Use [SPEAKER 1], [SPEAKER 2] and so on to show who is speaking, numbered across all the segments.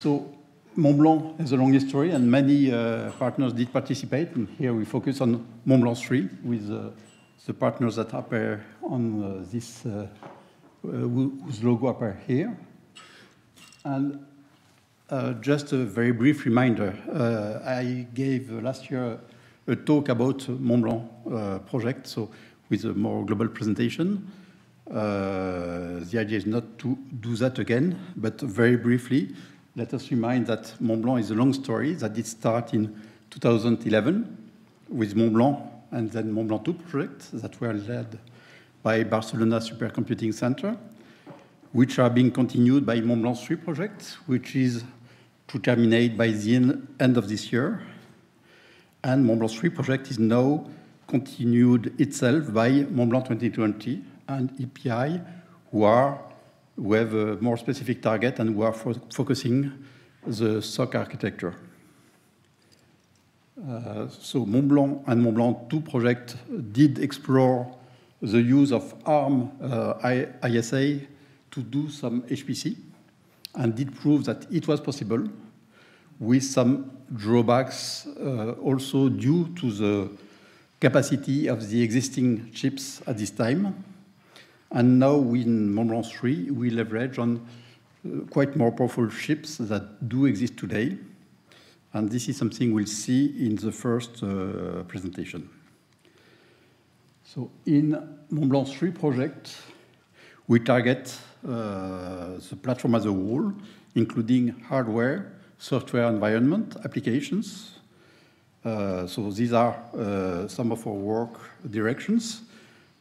[SPEAKER 1] So MontBlanc has a long history, and many partners did participate. And here we focus on MontBlanc 3 with the partners that appear on this, whose logo appear here. And just a very brief reminder, I gave last year a talk about MontBlanc project, so with a more global presentation. The idea is not to do that again, but very briefly, let us remind that MontBlanc is a long story that did start in 2011 with MontBlanc and then MontBlanc 2 projects that were led by Barcelona Supercomputing Center, which are being continued by MontBlanc 3 project, which is to terminate by the end of this year. And MontBlanc 3 project is now continued itself by MontBlanc 2020 and EPI, who have a more specific target and who are focusing the SOC architecture. So MontBlanc and MontBlanc 2 project did explore the use of Arm ISA to do some HPC and did prove that it was possible with some drawbacks also due to the capacity of the existing chips at this time. And now in MontBlanc 3, we leverage on quite more powerful chips that do exist today. And this is something we'll see in the first presentation. So in MontBlanc 3 project, we target the platform as a whole, including hardware, software environment, applications. So these are some of our work directions.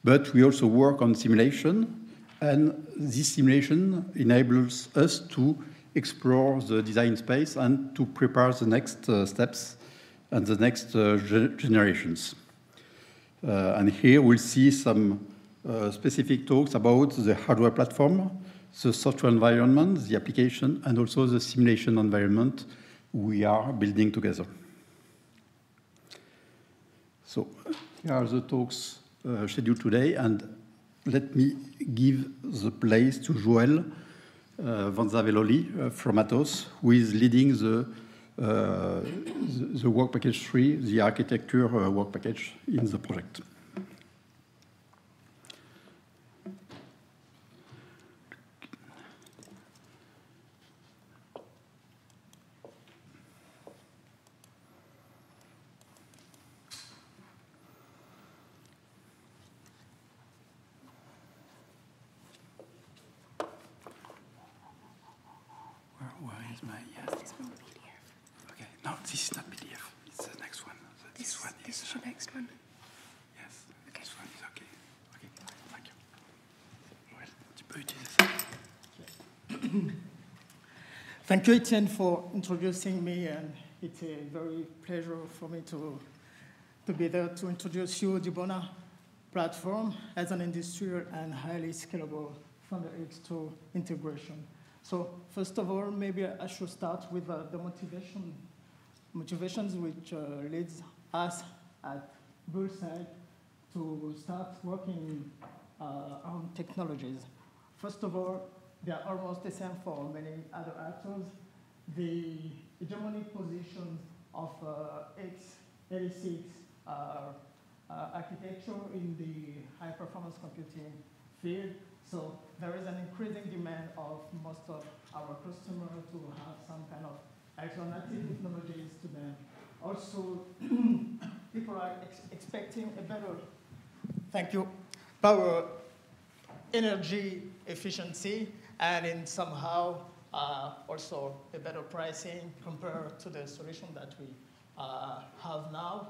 [SPEAKER 1] But we also work on simulation, and this simulation enables us to explore the design space and to prepare the next steps and the next generations. And here we'll see some specific talks about the hardware platform, the software environment, the application, and also the simulation environment we are building together. So here are the talks scheduled today, and let me give the place to Joël Wanza Weloli from Atos, who is leading the work package 3, the architecture work package in the project. This is not PDF. It's the next one. This one is the next one. Yes. Okay. This one is okay. Okay. Thank you. Well, tu peux utiliser ça.
[SPEAKER 2] Thank you, Etienne, for introducing me, and it's a very pleasure for me to be there to introduce you Dibona platform as an industrial and highly scalable from the X2 integration. So first of all, maybe I should start with the motivations which leads us at Bullside to start working on technologies. First of all, they are almost the same for many other actors. The hegemonic position of x86 architecture in the high-performance computing field. So there is an increasing demand of most of our customers to have some kind of alternative technologies to them. Also, people are expecting a better, thank you, power, energy efficiency, and in somehow also a better pricing compared to the solution that we have now.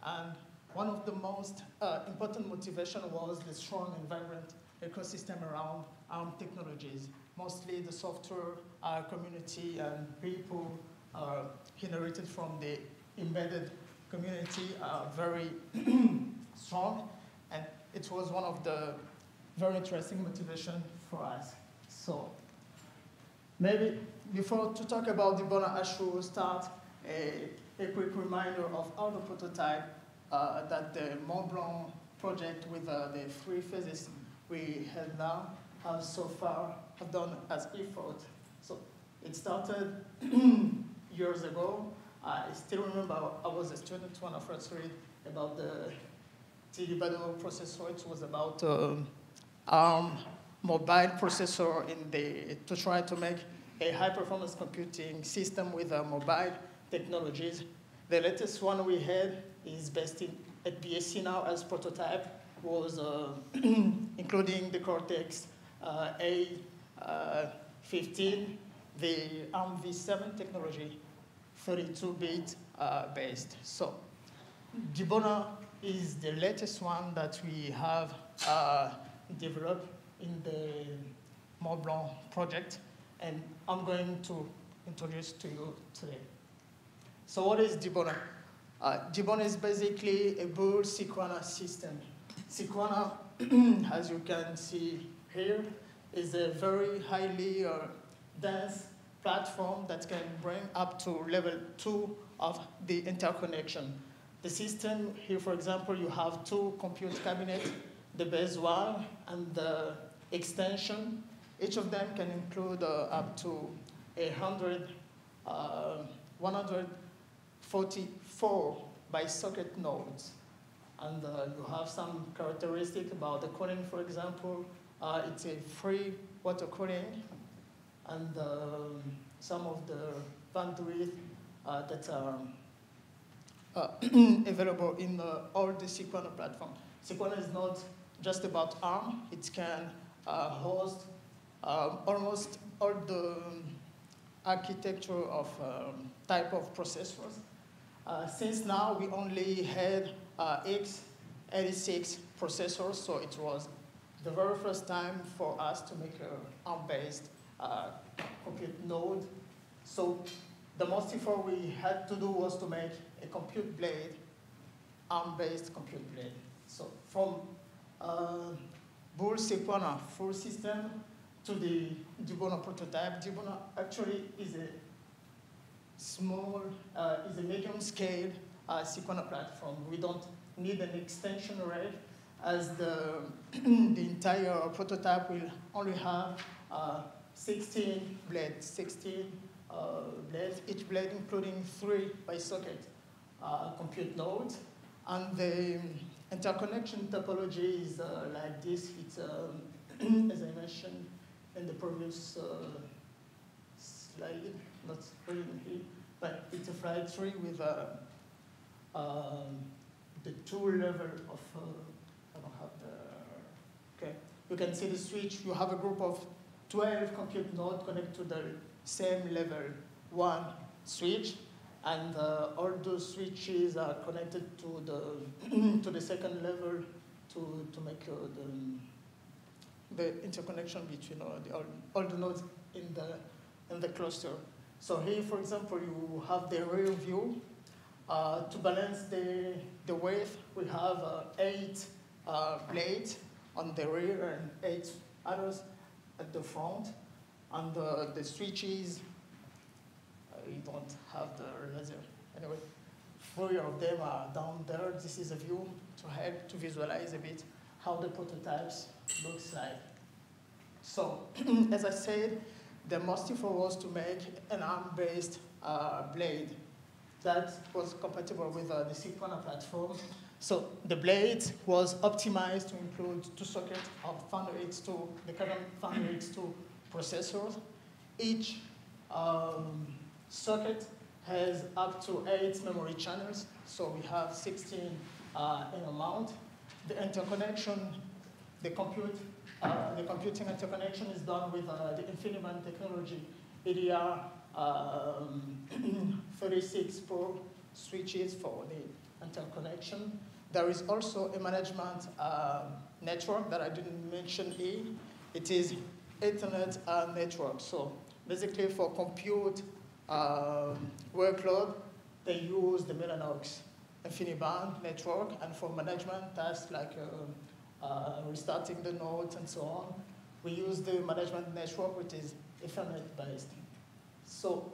[SPEAKER 2] And one of the most important motivation was the strong and vibrant ecosystem around ARM technologies. Mostly the software community and people inherited from the embedded community are very strong, and it was one of the very interesting motivation for us. So maybe before to talk about Dibona, I should start a quick reminder of how the prototype that the MontBlanc project with the 3 phases we have now have so far have done as effort. So It started years ago. I still remember I was a student when I first read about the Dibona processor. It was about ARM mobile processor to try to make a high-performance computing system with mobile technologies. The latest one we had is based at BSc now as prototype, was including the Cortex A15, the ARM v7 technology, 32-bit based. So Dibona is the latest one that we have developed in the Mont-Blanc project, and I'm going to introduce to you today. So what is Dibona? Dibona is basically a Boole synchronous system. Sequana, as you can see here, is a very highly dense platform that can bring up to level 2 of the interconnection. The system here, for example, you have 2 compute cabinets, the base one and the extension. Each of them can include up to 144 by socket nodes. And you have some characteristics about the cooling, for example. It's a free water cooling, and some of the bandwidth that are available in all the Sequana platform. Sequana is not just about ARM. It can host almost all the architecture of type of processors. Since now we only had x86 processors, so it was the very first time for us to make an ARM-based compute node. So the most effort we had to do was to make a compute blade, ARM-based compute blade. So from Boole Sequana full system to the Dibona prototype. Dibona actually is a medium-scale Sequana platform. We don't need an extension array, as the entire prototype will only have 16 blades, each blade including 3 by socket compute nodes. And the interconnection topology is like this. It's, as I mentioned in the previous slide, not really here, but it's a flight tree with the 2 level of, I don't have the, okay. You can see the switch. You have a group of 12 compute nodes connected to the same level 1 switch, and all those switches are connected to the to the second level to make the interconnection between all the nodes in the cluster. So here, for example, you have the rear view. To balance the weight, we have 8 blades on the rear and 8 others at the front. And the switches, you don't have the laser. Anyway, 3 of them are down there. This is a view to help to visualize a bit how the prototypes looks like. So, as I said, the most effort was to make an ARM-based blade that was compatible with the Sequana platform. So the blade was optimized to include 2 sockets of FunX2, the current FunX2 processors. Each socket has up to 8 memory channels, so we have 16 in amount. The interconnection, the computing interconnection is done with the InfiniBand technology, EDR 36 Pro switches for the interconnection. There is also a management network that I didn't mention here. It is Ethernet network. So basically for compute workload, they use the Mellanox InfiniBand network, and for management tasks like restarting the nodes and so on, we use the management network, which is Ethernet based. So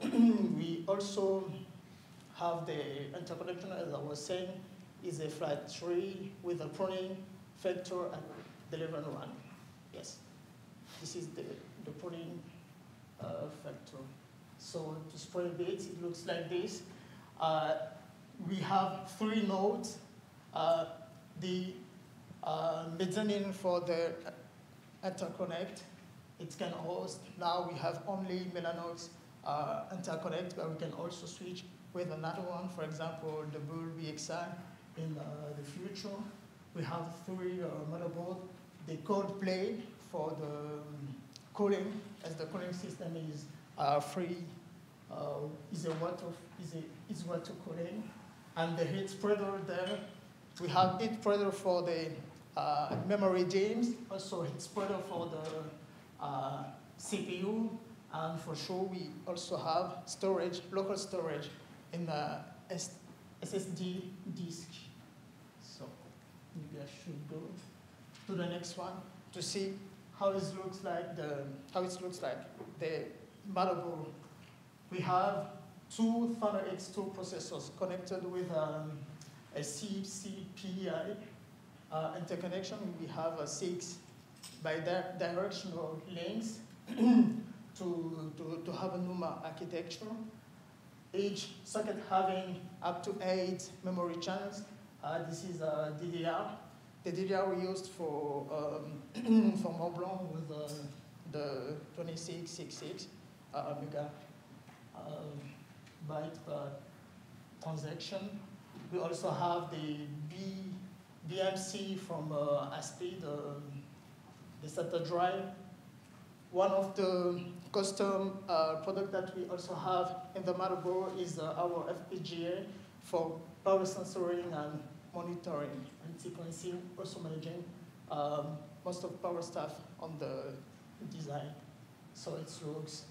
[SPEAKER 2] we also have the interconnection, as I was saying, is a flat tree with a pruning factor at the level 1. Yes, this is the pruning factor. So to spoil a bit, it looks like this. We have 3 nodes. The mezzanine for the Interconnect, it can host. Now we have only Mellanox Interconnect, but we can also switch with another one, for example, the Bull BXI in the future. We have 3 motherboards. The code plane for the cooling, as the cooling system is free, is water cooling. And the heat spreader there, we have heat spreader for the memory DIMMs, also heat spreader for the CPU, and for sure we also have storage, local storage in the SSD disk. So maybe I should go to the next one to see how it looks like the motherboard. We have 2 ThunderX2 processors connected with a CPI interconnection. We have 6 bidirectional links to have a NUMA architecture. Each socket having up to 8 memory channels. This is DDR. The DDR we used for Mont-Blanc with the 2666 megabyte per transaction. We also have the BMC from ASPI, the SATA drive. One of the custom product that we also have in the motherboard is our FPGA for power sensoring and monitoring and sequencing, also managing most of power stuff on the design. So it looks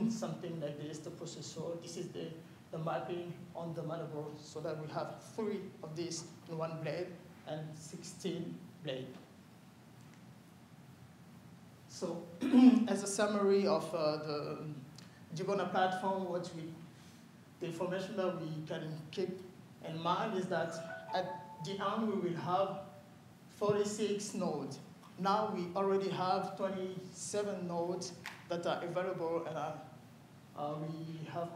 [SPEAKER 2] something like this, the processor. This is the mapping on the motherboard, so that we have 3 of these in one blade and 16 blades. So as a summary of the Dibona platform, the information that we can keep in mind is that at the end we will have 46 nodes. Now we already have 27 nodes that are available, and we have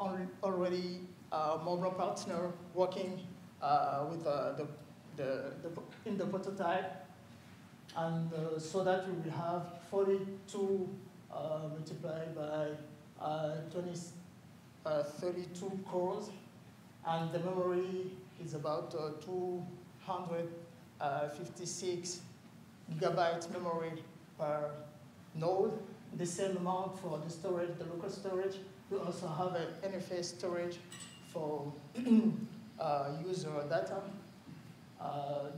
[SPEAKER 2] already MontBlanc partner working with in the prototype, and so that we will have 42 multiplied by 32 cores, and the memory is about 256 gigabytes memory per node. The same amount for the storage, the local storage. We also have an NFS storage for user data.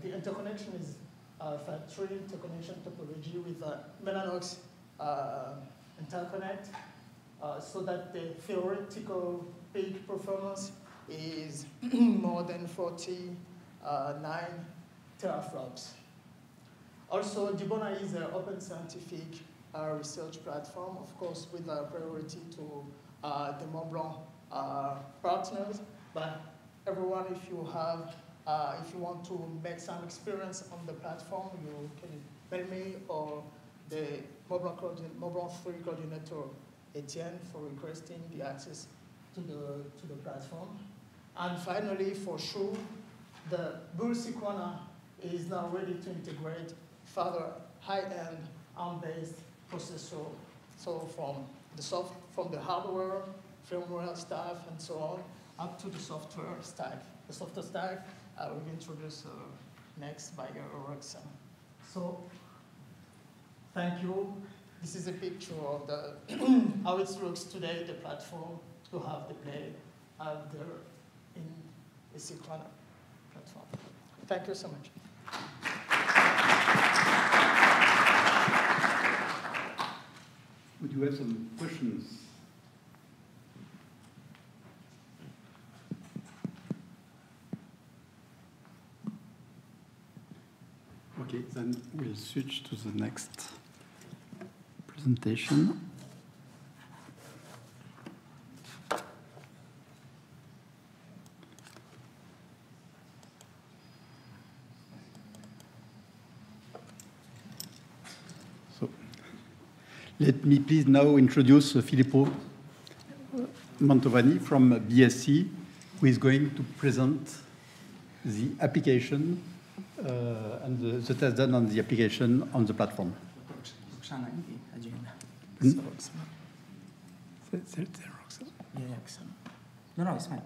[SPEAKER 2] The interconnection is factory interconnection topology with Mellanox Interconnect, so that the theoretical peak performance is more than 49 teraflops. Also, Dibona is an open scientific research platform, of course, with a priority to the MontBlanc partners. But everyone, if you want to make some experience on the platform, you can mail me or the MontBlanc 3 coordinator, Etienne, for requesting the access to the platform. And finally, for sure, the Bull Sequana is now ready to integrate further high-end ARM-based processor. So from the hardware, firmware stuff, and so on, up to the software stack. The software stack will be introduced next by Roxana. So, thank you. This is a picture of the how it looks today, the platform, to have the play out there in the Sequana platform. Thank you so much.
[SPEAKER 1] Would you have some questions? Okay, then we'll switch to the next presentation. So, let me please now introduce Filippo Mantovani from BSc, who is going to present the application and the test done on the application on the platform.
[SPEAKER 3] Roxana in the agenda.
[SPEAKER 1] Roxana.
[SPEAKER 3] Yeah, Roxana. No, it's fine.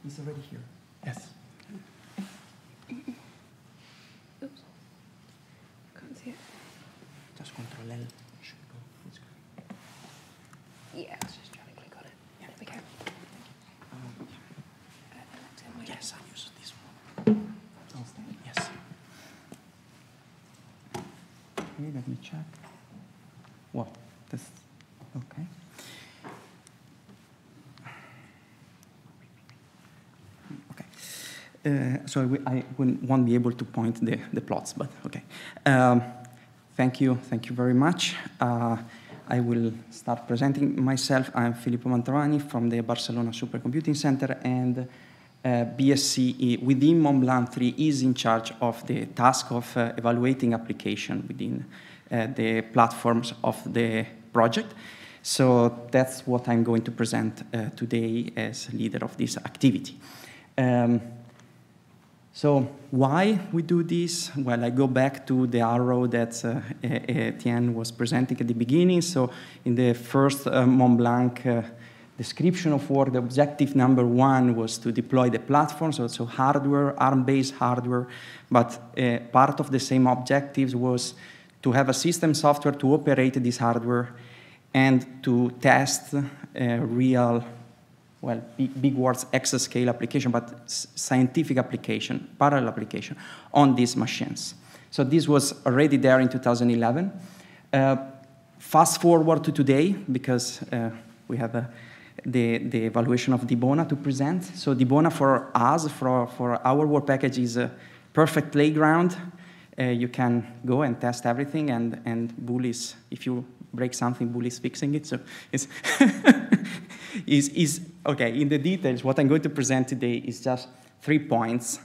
[SPEAKER 3] He's already here.
[SPEAKER 1] Yes.
[SPEAKER 4] Oops. Can't see it.
[SPEAKER 3] Just Control L.
[SPEAKER 4] Yeah, I was just trying to click on it. Yeah, there we go.
[SPEAKER 3] Yes, I use this one. Yes. Okay, let me check. What? This. Okay. Okay. So I won't be able to point the plots, but okay. Thank you very much. I will start presenting myself. I'm Filippo Mantovani from the Barcelona Supercomputing Center, and BSc within MontBlanc 3 is in charge of the task of evaluating application within the platforms of the project. So that's what I'm going to present today as leader of this activity. So why we do this? Well, I go back to the arrow that Etienne was presenting at the beginning. So in the first MontBlanc description of work, the objective number one was to deploy the platform, so hardware, ARM-based hardware, but part of the same objectives was to have a system software to operate this hardware and to test real, well, big words, exascale application, but scientific application, parallel application on these machines. So this was already there in 2011. Fast forward to today, because we have the evaluation of Dibona to present. So Dibona for us, for our work package, is a perfect playground. You can go and test everything, and Boole is, if you break something, Boole is fixing it. So it's okay, in the details, what I'm going to present today is just 3 points.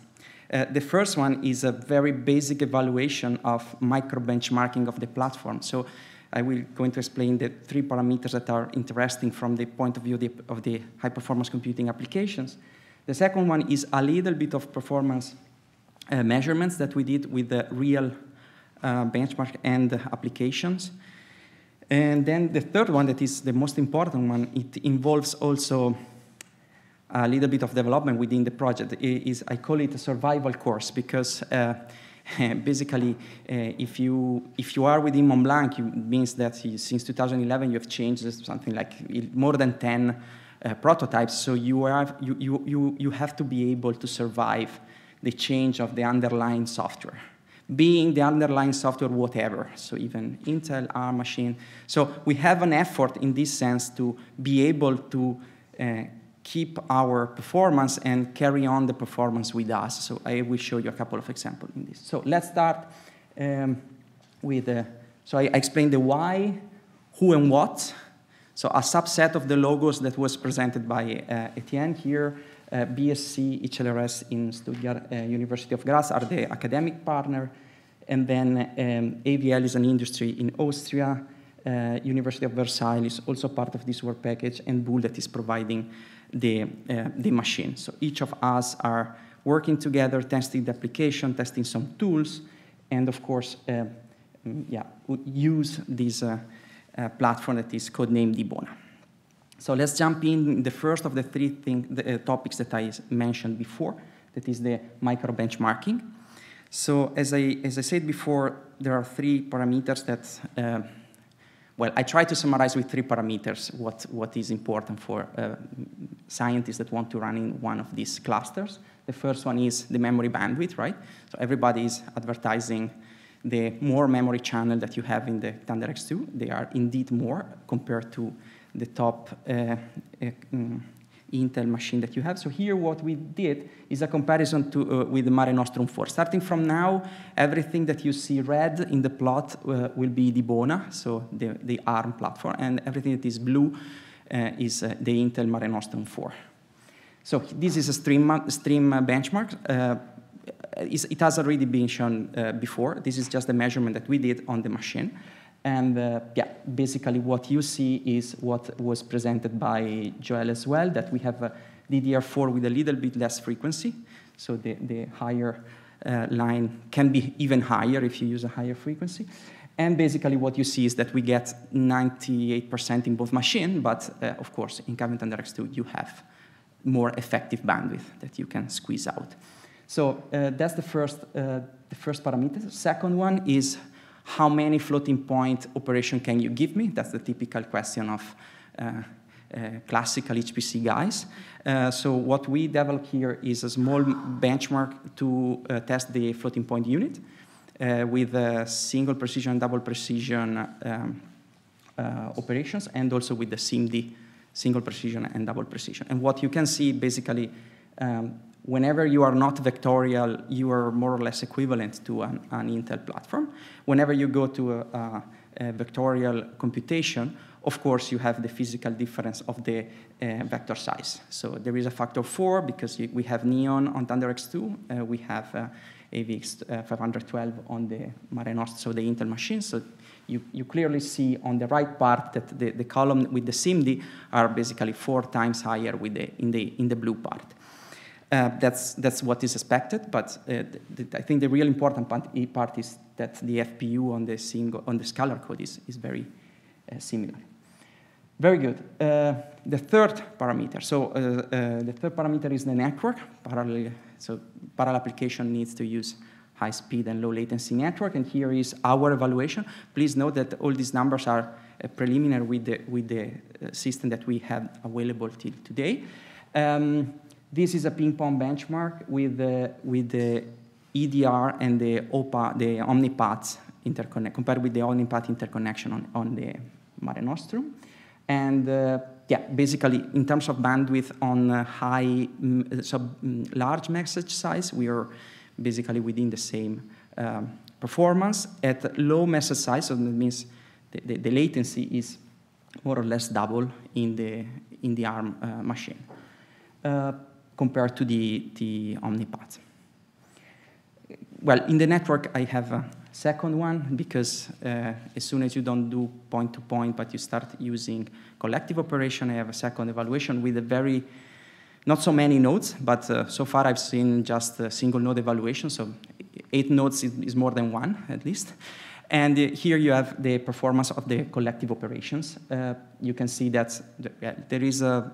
[SPEAKER 3] The first one is a very basic evaluation of micro-benchmarking of the platform. So I will going to explain the 3 parameters that are interesting from the point of view of the high-performance computing applications. The second one is a little bit of performance measurements that we did with the real benchmark and applications. And then the third one, that is the most important one, it involves also a little bit of development within the project. I call it a survival course, because basically, if you are within MontBlanc, it means that since 2011 you have changed something like more than 10 prototypes. So you have to be able to survive the change of the underlying software, being the underlying software whatever, so even Intel, ARM machine. So we have an effort in this sense to be able to keep our performance and carry on the performance with us. So I will show you a couple of examples in this. So let's start with, so I explained the why, who and what. So a subset of the logos that was presented by Etienne here. BSc, HLRS in Stuttgart, University of Graz are the academic partner, and then AVL is an industry in Austria, University of Versailles is also part of this work package, and Boole that is providing the machine. So each of us are working together, testing the application, testing some tools, and of course, use this platform that is codenamed Dibona. So let's jump in the first of the 3 topics that I mentioned before, that is the micro-benchmarking. So as I said before, there are 3 parameters that, well, I try to summarize with 3 parameters what is important for scientists that want to run in one of these clusters. The first one is the memory bandwidth, right? So everybody is advertising the more memory channel that you have in the ThunderX2. They are indeed more compared to the top Intel machine that you have. So here what we did is a comparison with the Mare Nostrum 4. Starting from now, everything that you see red in the plot will be Dibona, so the ARM platform, and everything that is blue is the Intel Mare Nostrum 4. So this is a stream benchmark. It has already been shown before. This is just the measurement that we did on the machine. And yeah, basically what you see is what was presented by Joël as well, that we have a DDR4 with a little bit less frequency. So the higher line can be even higher if you use a higher frequency. And basically what you see is that we get 98% in both machines, but of course in Cavent and X2 you have more effective bandwidth that you can squeeze out. So that's the first parameter. The second one is how many floating point operation can you give me? That's the typical question of classical HPC guys. So what we developed here is a small benchmark to test the floating point unit with single precision, double precision operations, and also with the SIMD, single precision and double precision. And what you can see basically, whenever you are not vectorial, you are more or less equivalent to an Intel platform. Whenever you go to a vectorial computation, of course, you have the physical difference of the vector size. So there is a factor 4 because we have Neon on Thunder X2. We have AVX 512 on the Mare Nostrum, so the Intel machine. So you clearly see on the right part that the column with the SIMD are basically 4 times higher with in the blue part. That's what is expected, but I think the real important part is that the FPU on the scalar code is very similar. Very good. The third parameter. So the third parameter is the network. Parallel application needs to use high speed and low latency network, and here is our evaluation. Please note that all these numbers are preliminary with the system that we have available till today. This is a ping-pong benchmark with the EDR and the OPA, the OmniPath interconnect, compared with the OmniPath interconnection on the Mare Nostrum. And yeah, basically, in terms of bandwidth on large message size, we are basically within the same performance. At low message size, so that means the latency is more or less double in the ARM machine compared to the OmniPath. Well, in the network, I have a second one because as soon as you don't do point-to-point, but you start using collective operation, I have a second evaluation with a very, not so many nodes, but so far I've seen just a single node evaluation, so 8 nodes is more than 1 at least. And here you have the performance of the collective operations. You can see that there is a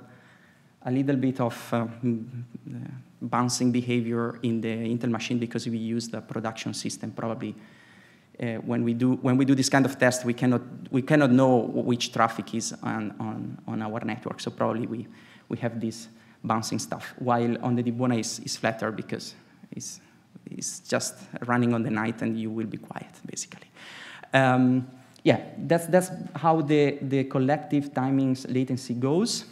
[SPEAKER 3] little bit of bouncing behavior in the Intel machine because we use the production system. Probably when we do this kind of test, we cannot know which traffic is on our network. So probably we have this bouncing stuff. While on the Dibona is flatter because it's just running on the night and you will be quiet basically. Yeah, that's how the collective timings latency goes.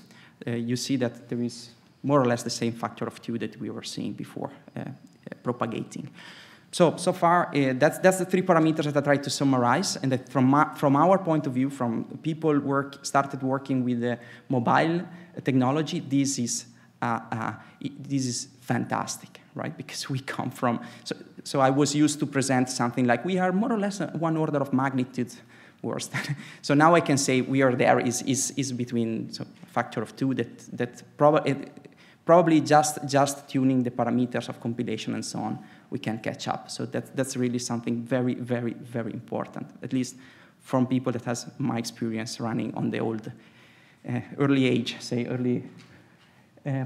[SPEAKER 3] You see that there is more or less the same factor of 2 that we were seeing before propagating. So far, that's the 3 parameters that I tried to summarize, and that from our point of view, from people started working with the mobile technology, this is fantastic, right? Because we come from, so I was used to present something like we are more or less 1 order of magnitude worse. So now I can say we are there is between a factor of 2 that probably just tuning the parameters of compilation and so on, we can catch up. So that's really something very, very, very important, at least from people that has my experience running on the old early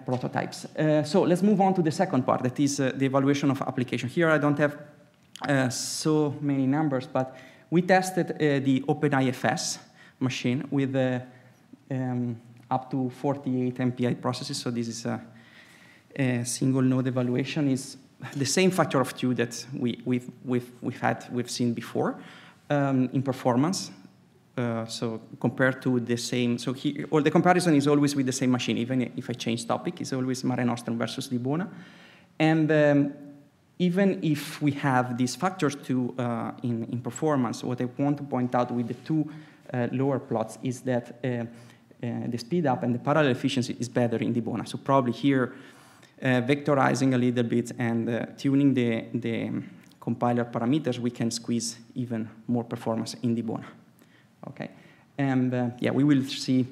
[SPEAKER 3] prototypes. So let's move on to the second part, that is the evaluation of application. Here I don't have so many numbers, but we tested the OpenIFS machine with up to 48 MPI processes. So this is a single node evaluation. Is the same factor of 2 that we've seen before in performance. So compared to the same, so here, or the comparison is always with the same machine, even if I change topic, it's always Mare Nostrum versus Dibona. And even if we have these factors in performance, what I want to point out with the 2 lower plots is that the speed up and the parallel efficiency is better in Dibona. So probably here, vectorizing a little bit and tuning the compiler parameters, we can squeeze even more performance in Dibona. okay? And yeah, we will see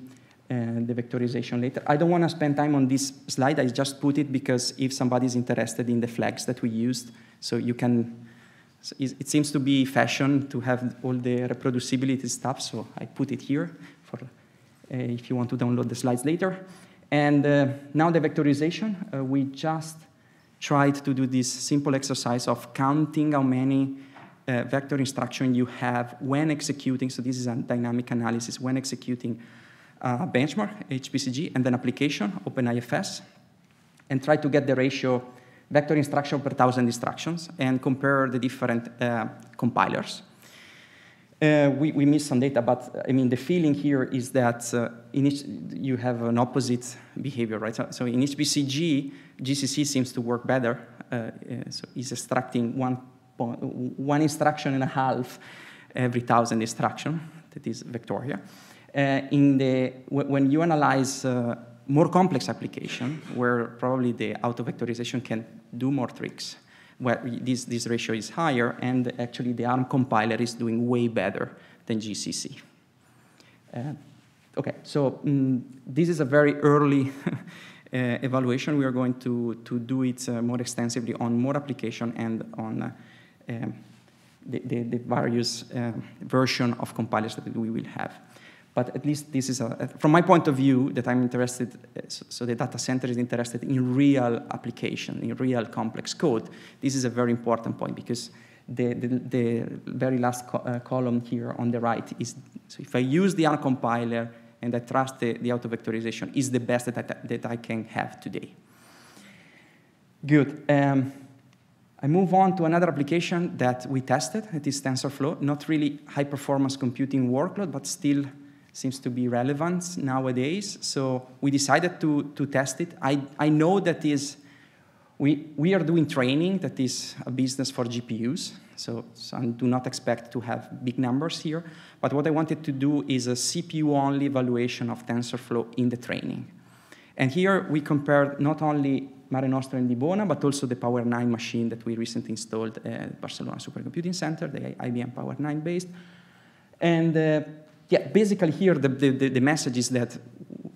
[SPEAKER 3] the vectorization later. I don't want to spend time on this slide. I just put it because if somebody's interested in the flags that we used, so you can, so it seems to be fashion to have all the reproducibility stuff, so I put it here for if you want to download the slides later. And now the vectorization, we just tried to do this simple exercise of counting how many vector instruction you have when executing, so this is a dynamic analysis, when executing benchmark, HPCG, and then application, OpenIFS, and try to get the ratio vector instruction per 1,000 instructions and compare the different compilers. We missed some data, but I mean, the feeling here is that in each, you have an opposite behavior, right? So in HPCG, GCC seems to work better. So it's extracting one instruction and a half every 1,000 instruction, that is vector here. When you analyze more complex application, where probably the auto-vectorization can do more tricks, where this ratio is higher, and actually the ARM compiler is doing way better than GCC. Okay, so this is a very early evaluation. We are going to do it more extensively on more application and on the various version of compilers that we will have. But at least this is, from my point of view, that I'm interested, so the data center is interested in real application, in real complex code. This is a very important point because the very last column here on the right is, so if I use the ARM compiler and I trust the auto-vectorization, is the best that I can have today. Good. I move on to another application that we tested. It is TensorFlow, not really high-performance computing workload, but still seems to be relevant nowadays. So we decided to test it. I know that we are doing training that is a business for GPUs. So I do not expect to have big numbers here. But what I wanted to do is a CPU-only evaluation of TensorFlow in the training. And here we compared not only Mare Nostrum and Dibona, but also the Power 9 machine that we recently installed at Barcelona Supercomputing Center, the IBM Power 9 based. And yeah, basically here the message is that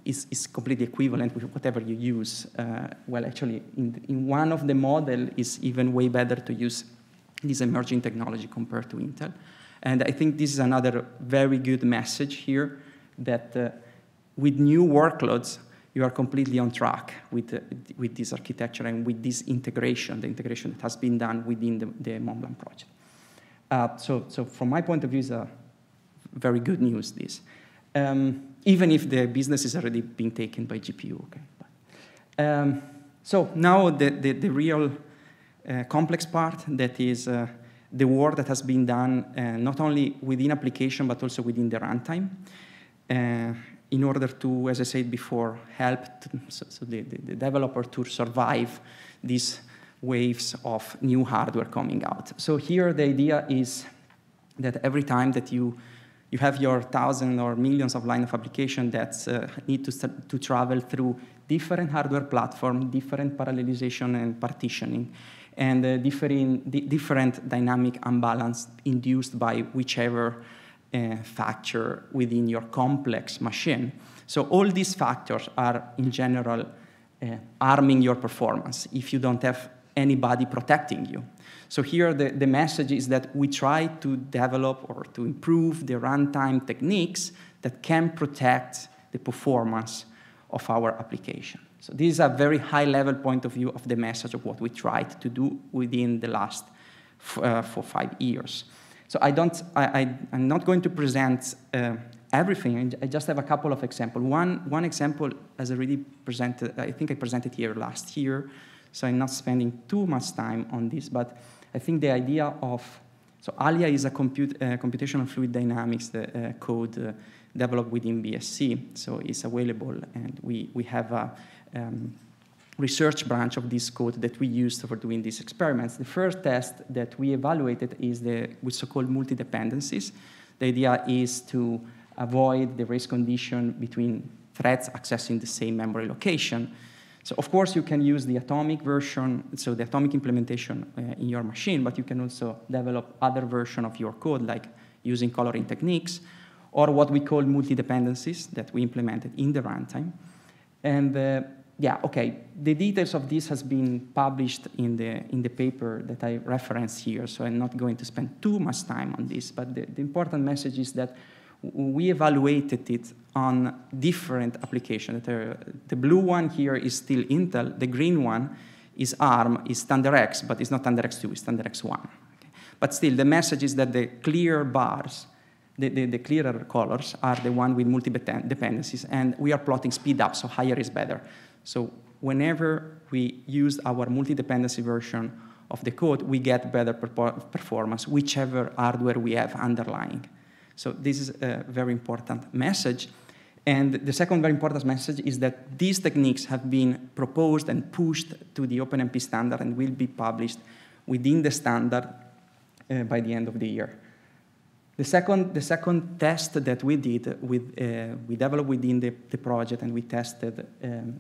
[SPEAKER 3] is completely equivalent with whatever you use. Well, actually, in one of the model is even way better to use this emerging technology compared to Intel. And I think this is another very good message here that with new workloads, you are completely on track with this architecture and with this integration, the integration that has been done within the MontBlanc project. So from my point of view, it's a very good news, this. Even if the business is already being taken by GPU, okay. So now the real complex part, that is the work that has been done not only within application, but also within the runtime, in order to, as I said before, help the developer to survive these waves of new hardware coming out. So here the idea is that every time that you have your thousands or millions of lines of application that need to travel through different hardware platform, different parallelization and partitioning, and different dynamic imbalance induced by whichever factor within your complex machine. So all these factors are, in general, harming your performance if you don't have anybody protecting you. So here the message is that we try to develop or to improve the runtime techniques that can protect the performance of our application. So this is a very high-level point of view of the message of what we tried to do within the last 4-5 years. So I'm not going to present everything. I just have a couple of examples. One example, as I already presented, I think I presented here last year, so I'm not spending too much time on this, but I think the idea of, so ALIA is a computational fluid dynamics code developed within BSc, so it's available, and we have a research branch of this code that we used for doing these experiments. The first test that we evaluated is with so-called multi-dependencies. The idea is to avoid the race condition between threads accessing the same memory location. So of course you can use the atomic version, so the atomic implementation in your machine, but you can also develop other version of your code, like using coloring techniques, or what we call multi-dependencies that we implemented in the runtime. And yeah, okay, the details of this has been published in the paper that I reference here, so I'm not going to spend too much time on this, but the important message is that we evaluated it on different applications. The blue one here is still Intel, the green one is ARM, is ThunderX, but it's not ThunderX 2, it's ThunderX 1. Okay? But still, the message is that the clear bars, the clearer colors are the one with multi-dependencies, and we are plotting speed up, so higher is better. So whenever we use our multi-dependency version of the code, we get better performance, whichever hardware we have underlying. So this is a very important message. And the second very important message is that these techniques have been proposed and pushed to the OpenMP standard and will be published within the standard by the end of the year. The second test that we did, we developed within the project and we tested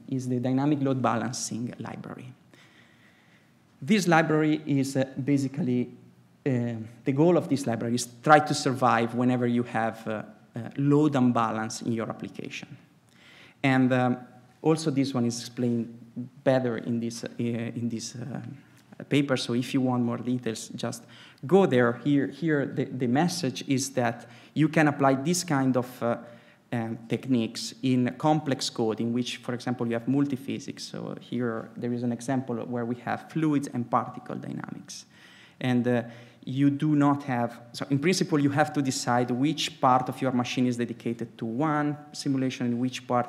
[SPEAKER 3] is the dynamic load balancing library. This library is basically, the goal of this library is try to survive whenever you have load unbalance in your application. And also this one is explained better in this paper, so if you want more details, just go there. Here the message is that you can apply this kind of techniques in complex code in which, for example, you have multiphysics. So here there is an example where we have fluids and particle dynamics. And you do not have, so in principle, you have to decide which part of your machine is dedicated to one simulation and which part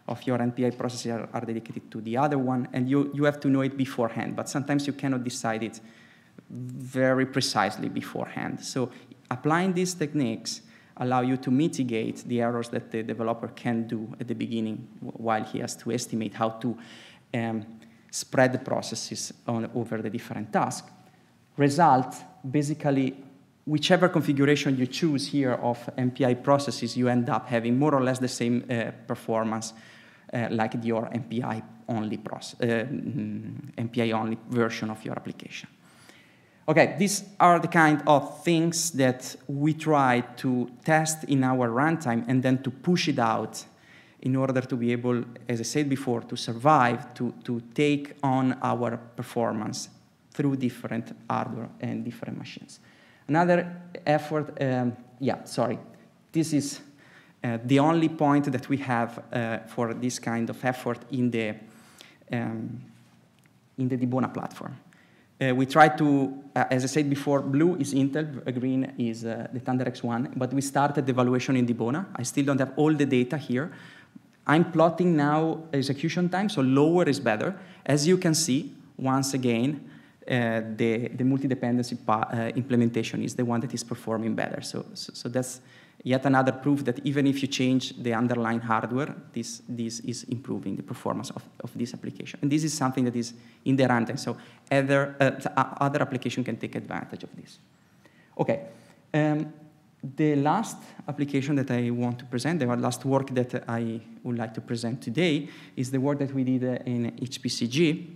[SPEAKER 3] of your NPI processes are dedicated to the other one, and you have to know it beforehand, but sometimes you cannot decide it very precisely beforehand. So applying these techniques allow you to mitigate the errors that the developer can do at the beginning while he has to estimate how to spread the processes over the different tasks. Result, basically, whichever configuration you choose here of MPI processes, you end up having more or less the same performance like your MPI only version of your application. Okay, these are the kind of things that we try to test in our runtime and then to push it out in order to be able, as I said before, to survive, to take on our performance through different hardware and different machines. Another effort, this is the only point that we have for this kind of effort in the Dibona platform. We try to, as I said before, blue is Intel, green is the ThunderX 1, but we started the evaluation in Dibona. I still don't have all the data here. I'm plotting now execution time, so lower is better. As you can see, once again, the multi-dependency implementation is the one that is performing better. So that's yet another proof that even if you change the underlying hardware, this is improving the performance of this application. And this is something that is in the runtime, so other application can take advantage of this. Okay, the last application that I want to present, the last work that I would like to present today is the work that we did in HPCG.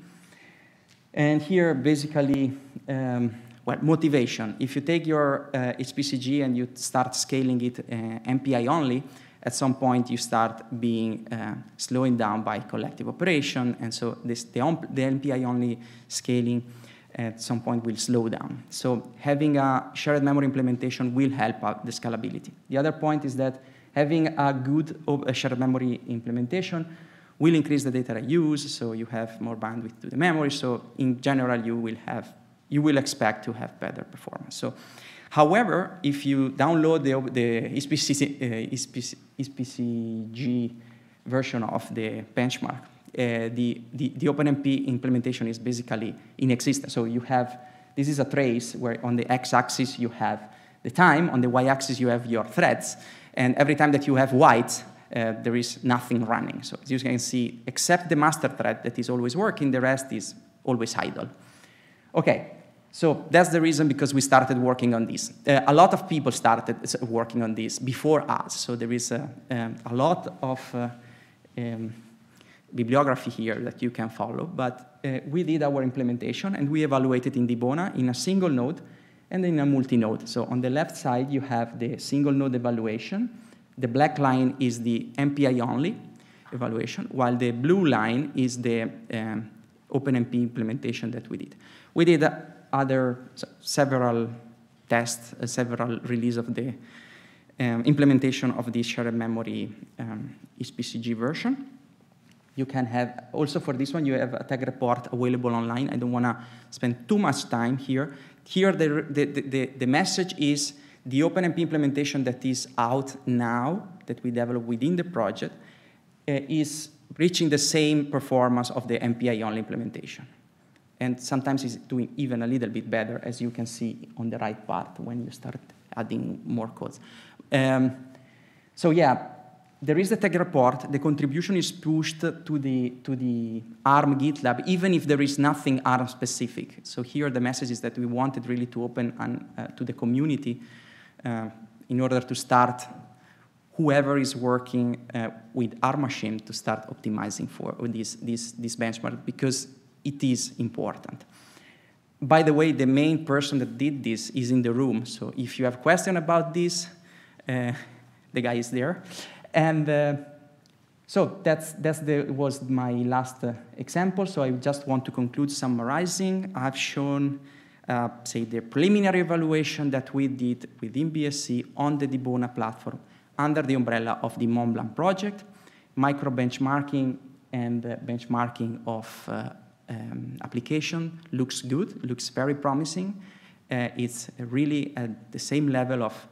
[SPEAKER 3] And here, basically, motivation. If you take your HPCG and you start scaling it MPI only, at some point you start being slowing down by collective operation, and so the MPI only scaling at some point will slow down. So having a shared memory implementation will help out the scalability. The other point is that having a good shared memory implementation will increase the data reuse, so you have more bandwidth to the memory. So in general, you will expect to have better performance. So, however, if you download the HPCG version of the benchmark, the OpenMP implementation is basically inexistent. So you have, this is a trace where on the x-axis you have the time, on the y-axis you have your threads, and every time that you have white, there is nothing running. So as you can see, except the master thread that is always working, the rest is always idle. Okay, so that's the reason because we started working on this. A lot of people started working on this before us, so there is a lot of bibliography here that you can follow, but we did our implementation and we evaluated in Dibona in a single node and in a multi-node. So on the left side, you have the single node evaluation, The black line is the MPI only evaluation, while the blue line is the OpenMP implementation that we did. We did several tests, several releases of the implementation of the shared memory HPCG version. You can have, also for this one, you have a tag report available online. I don't want to spend too much time here. Here, the message is the OpenMP implementation that is out now, that we developed within the project, is reaching the same performance of the MPI-only implementation. And sometimes it's doing even a little bit better, as you can see on the right part when you start adding more codes. So yeah, there is the tag report. The contribution is pushed to the ARM GitLab, even if there is nothing ARM specific. So here the message is that we wanted really to open to the community in order to start whoever is working with ARM machine to start optimizing for this benchmark, because it is important. By the way, the main person that did this is in the room. So if you have questions about this, the guy is there. And so that was my last example. So I just want to conclude summarizing. I've shown, say, the preliminary evaluation that we did within BSC on the Dibona platform under the umbrella of the MontBlanc project. Micro benchmarking and benchmarking of application looks good, looks very promising. It's really at the same level of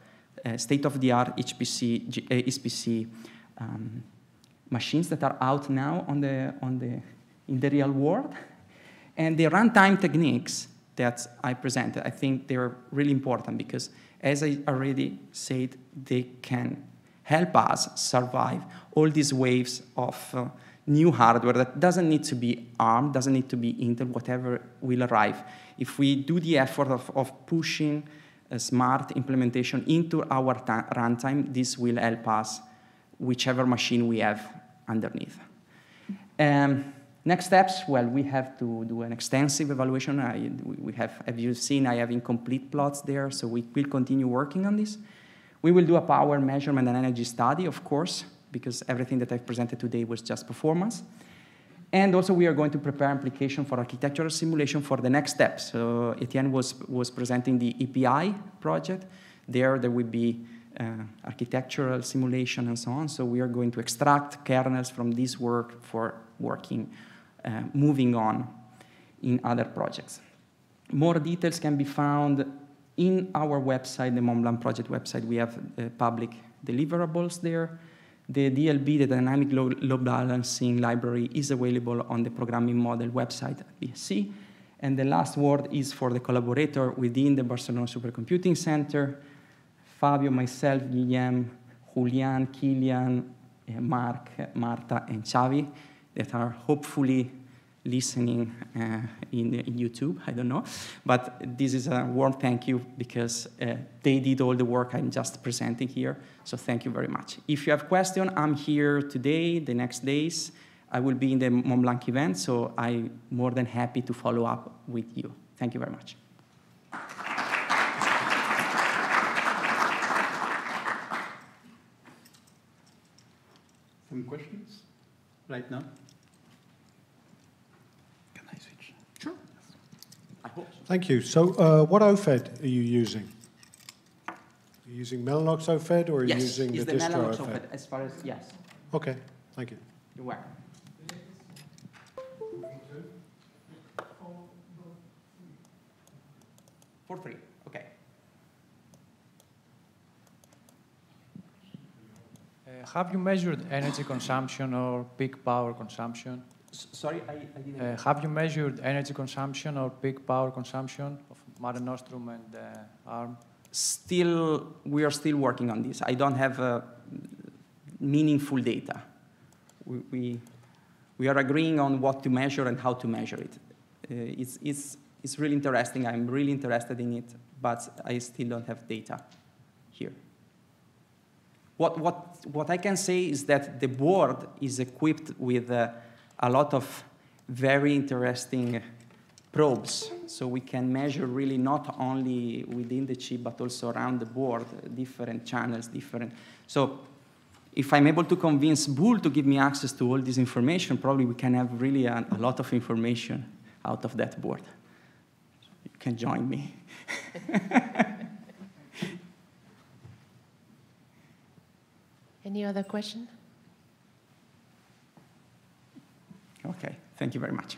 [SPEAKER 3] state-of-the-art HPC machines that are out now in the real world. And the runtime techniques that I presented, I think they're really important because, as I already said, they can help us survive all these waves of new hardware that doesn't need to be ARM, doesn't need to be Intel, whatever will arrive. If we do the effort of pushing a smart implementation into our runtime, this will help us, whichever machine we have underneath. Next steps, well, we have to do an extensive evaluation. We have, as you've seen, I have incomplete plots there, so we will continue working on this. We will do a power measurement and energy study, of course, because everything that I've presented today was just performance. And also, we are going to prepare application for architectural simulation for the next step. So Etienne was presenting the EPI project. There will be architectural simulation and so on. So we are going to extract kernels from this work for working, moving on in other projects. More details can be found in our website, the MontBlanc project website. We have public deliverables there. The DLB, the Dynamic Load Balancing Library, is available on the programming model website at BSC. And the last word is for the collaborator within the Barcelona Supercomputing Center, Fabio, myself, Guillem, Julian, Kilian, Mark, Marta, and Xavi, that are hopefully listening in YouTube, I don't know. But this is a warm thank you because they did all the work I'm just presenting here. So thank you very much. If you have questions, I'm here today, the next days. I will be in the MontBlanc event, so I'm more than happy to follow up with you. Thank you very much.
[SPEAKER 1] Some questions right now? Can I switch?
[SPEAKER 3] Sure. I hope so.
[SPEAKER 5] Thank you. So what OFED are you using? Are you using Mellanox OFED or are you using the distro
[SPEAKER 3] Mellanox
[SPEAKER 5] OFED?
[SPEAKER 3] As far as, yes.
[SPEAKER 5] Okay, thank you.
[SPEAKER 3] You're welcome. For free, okay.
[SPEAKER 6] Have you measured energy consumption or peak power consumption?
[SPEAKER 3] Sorry, I didn't.
[SPEAKER 6] Have you measured energy consumption or peak power consumption of Mare Nostrum and ARM?
[SPEAKER 3] We are still working on this. I don't have meaningful data. We are agreeing on what to measure and how to measure it. It's really interesting. I'm really interested in it, but I still don't have data here. What I can say is that the board is equipped with a lot of very interesting probes. So we can measure really not only within the chip, but also around the board, different channels, different. So if I'm able to convince Bull to give me access to all this information, probably we can have really a lot of information out of that board. You can join me.
[SPEAKER 4] Any other question?
[SPEAKER 3] Okay, thank you very much.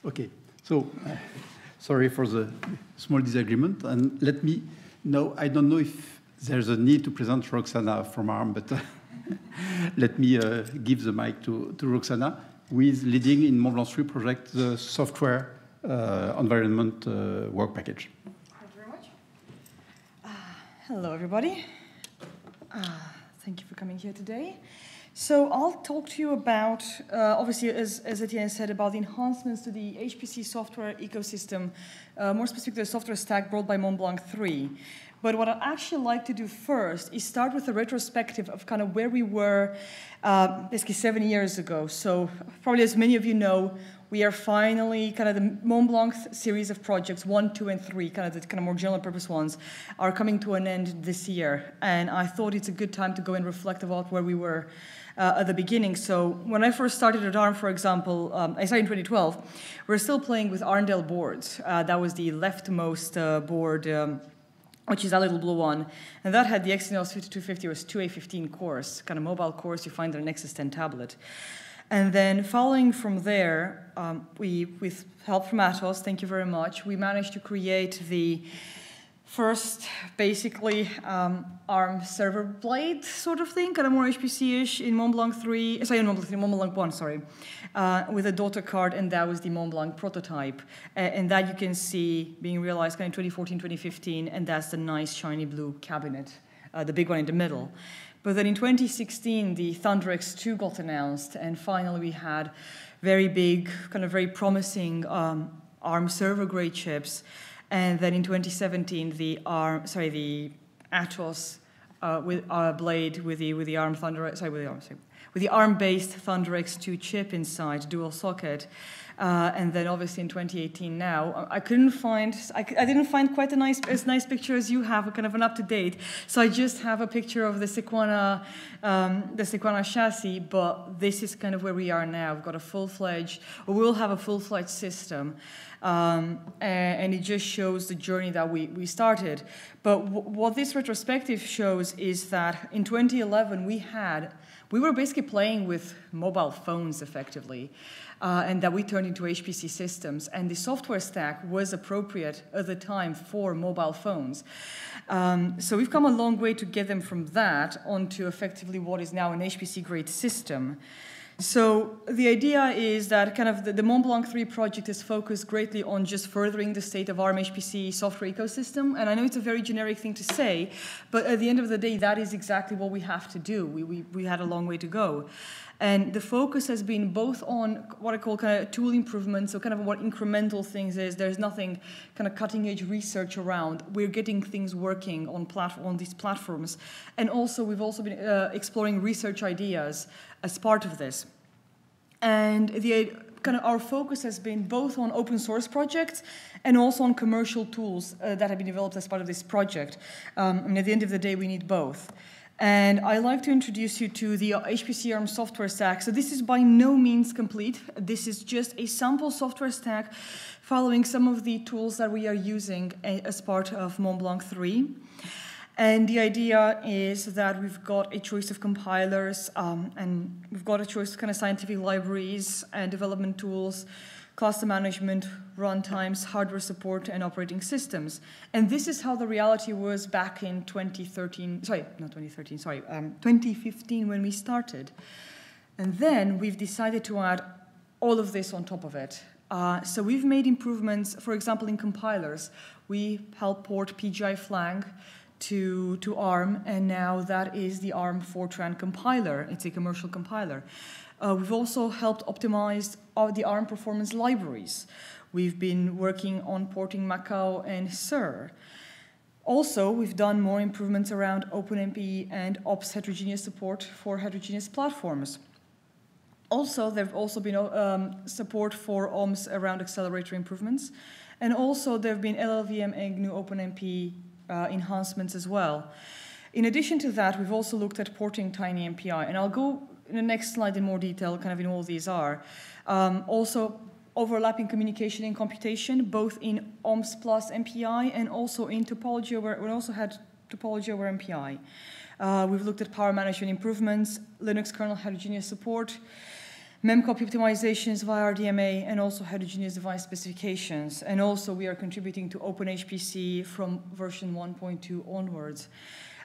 [SPEAKER 1] Okay, so sorry for the small disagreement, and let me know, I don't know if there's a need to present Roxana from ARM, but let me give the mic to Roxana, who is leading in Mont-Blanc 3 project the software environment work package.
[SPEAKER 7] Thank you very much. Hello, everybody. Thank you for coming here today. So I'll talk to you about, obviously, as Etienne said, about the enhancements to the HPC software ecosystem, more specifically the software stack brought by Mont-Blanc 3. But what I'd actually like to do first is start with a retrospective of kind of where we were basically 7 years ago. So probably as many of you know, we are finally kind of the Mont-Blanc series of projects, 1, 2, and 3, kind of more general purpose ones, are coming to an end this year. And I thought it's a good time to go and reflect about where we were at the beginning. So when I first started at ARM, for example, I started in 2012, we were still playing with Arndale boards. That was the leftmost board, which is that little blue one. And that had the Exynos 5250, it was 2A15 cores, kind of mobile cores you find on a Nexus 10 tablet. And then following from there, with help from Atos, thank you very much, we managed to create the first, basically, ARM server blade sort of thing, kind of more HPC-ish in Mont-Blanc 3, sorry, in Mont-Blanc 1, sorry, with a daughter card, and that was the Mont-Blanc prototype. And that you can see being realized kind of 2014, 2015, and that's the nice shiny blue cabinet, the big one in the middle. But then in 2016, the ThunderX2 got announced, and finally we had very big, kind of very promising ARM server-grade chips. And then in 2017, the Atos blade with the ARM with the ARM-based ThunderX2 chip inside, dual socket. And then obviously in 2018 now, I didn't find quite as nice picture as you have, a kind of an up-to-date. So I just have a picture of the Sequana chassis, but this is kind of where we are now. We've got a full-fledged, or we'll have a full-fledged system. And it just shows the journey that we started. But what this retrospective shows is that in 2011, we were basically playing with mobile phones effectively. And that we turned into HPC systems. And the software stack was appropriate at the time for mobile phones. So we've come a long way to get them from that onto effectively what is now an HPC-grade system. So the idea is that kind of the Mont-Blanc 3 project is focused greatly on just furthering the state of ARM HPC software ecosystem. And I know it's a very generic thing to say, but at the end of the day, that is exactly what we have to do. We had a long way to go. And the focus has been both on what I call kind of tool improvements, so kind of what incremental things is. There's nothing kind of cutting-edge research around. We're getting things working on these platforms. And also, we've also been exploring research ideas as part of this. And kind of our focus has been both on open source projects and also on commercial tools that have been developed as part of this project. And at the end of the day, we need both. And I'd like to introduce you to the HPC ARM software stack. So this is by no means complete. This is just a sample software stack following some of the tools that we are using as part of MontBlanc 3. And the idea is that we've got a choice of compilers, and we've got a choice of kind of scientific libraries and development tools, cluster management, runtimes, hardware support, and operating systems. And this is how the reality was back in 2015 when we started. And then we've decided to add all of this on top of it. So we've made improvements, for example, in compilers. We helped port PGI Flang to ARM, and now that is the ARM Fortran compiler. It's a commercial compiler. We've also helped optimize the ARM performance libraries. We've been working on porting Macau and SIR. Also, we've done more improvements around OpenMP and ops heterogeneous support for heterogeneous platforms. Also, there have also been support for OMS around accelerator improvements. And also, there have been LLVM and GNU OpenMP enhancements as well. In addition to that, we've also looked at porting TinyMPI, and I'll go in the next slide in more detail, kind of in all these are. Also, overlapping communication and computation, both in OMS plus MPI and also in topology, where we also had topology over MPI. We've looked at power management improvements, Linux kernel heterogeneous support, memcopy optimizations via RDMA, and also heterogeneous device specifications. And also we are contributing to Open HPC from version 1.2 onwards.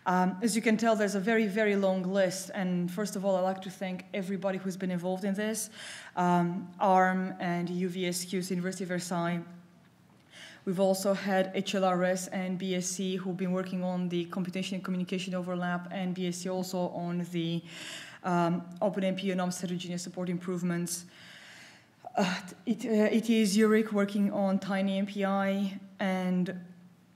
[SPEAKER 7] As you can tell, there's a very, very long list. And first of all, I'd like to thank everybody who's been involved in this. ARM and UVSQ, University of Versailles. We've also had HLRS and BSc who've been working on the computation and communication overlap, and BSc also on the OpenMP and OMS heterogeneous support improvements. ETA Zurich working on TinyMPI, and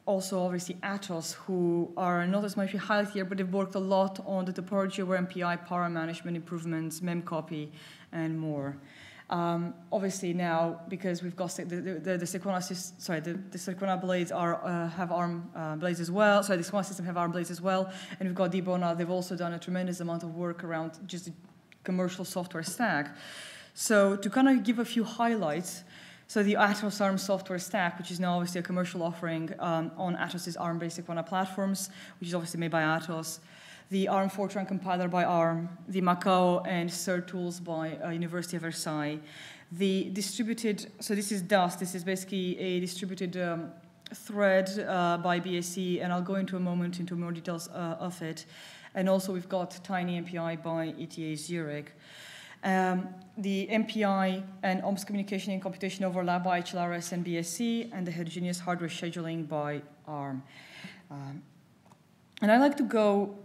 [SPEAKER 7] also obviously Atos, who are not as much highlighted here, but they've worked a lot on the topology over MPI, power management improvements, memcopy, and more. Obviously now, because we've got the Sequana blades have ARM blades as well. Sorry, the Sequana system have ARM blades as well, and we've got Dibona. They've also done a tremendous amount of work around just the commercial software stack. So to kind of give a few highlights, so the Atos ARM software stack, which is now obviously a commercial offering on Atos' ARM-based Sequana platforms, which is obviously made by Atos. The ARM Fortran compiler by ARM, the Macau and SIR tools by University of Versailles. The distributed, so this is Dust, this is basically a distributed thread by BSc, and I'll go into a moment into more details of it. And also we've got TinyMPI by ETA Zurich. The MPI and OMS communication and computation overlap by HLRS and BSc, and the heterogeneous hardware scheduling by ARM. And I'd like to go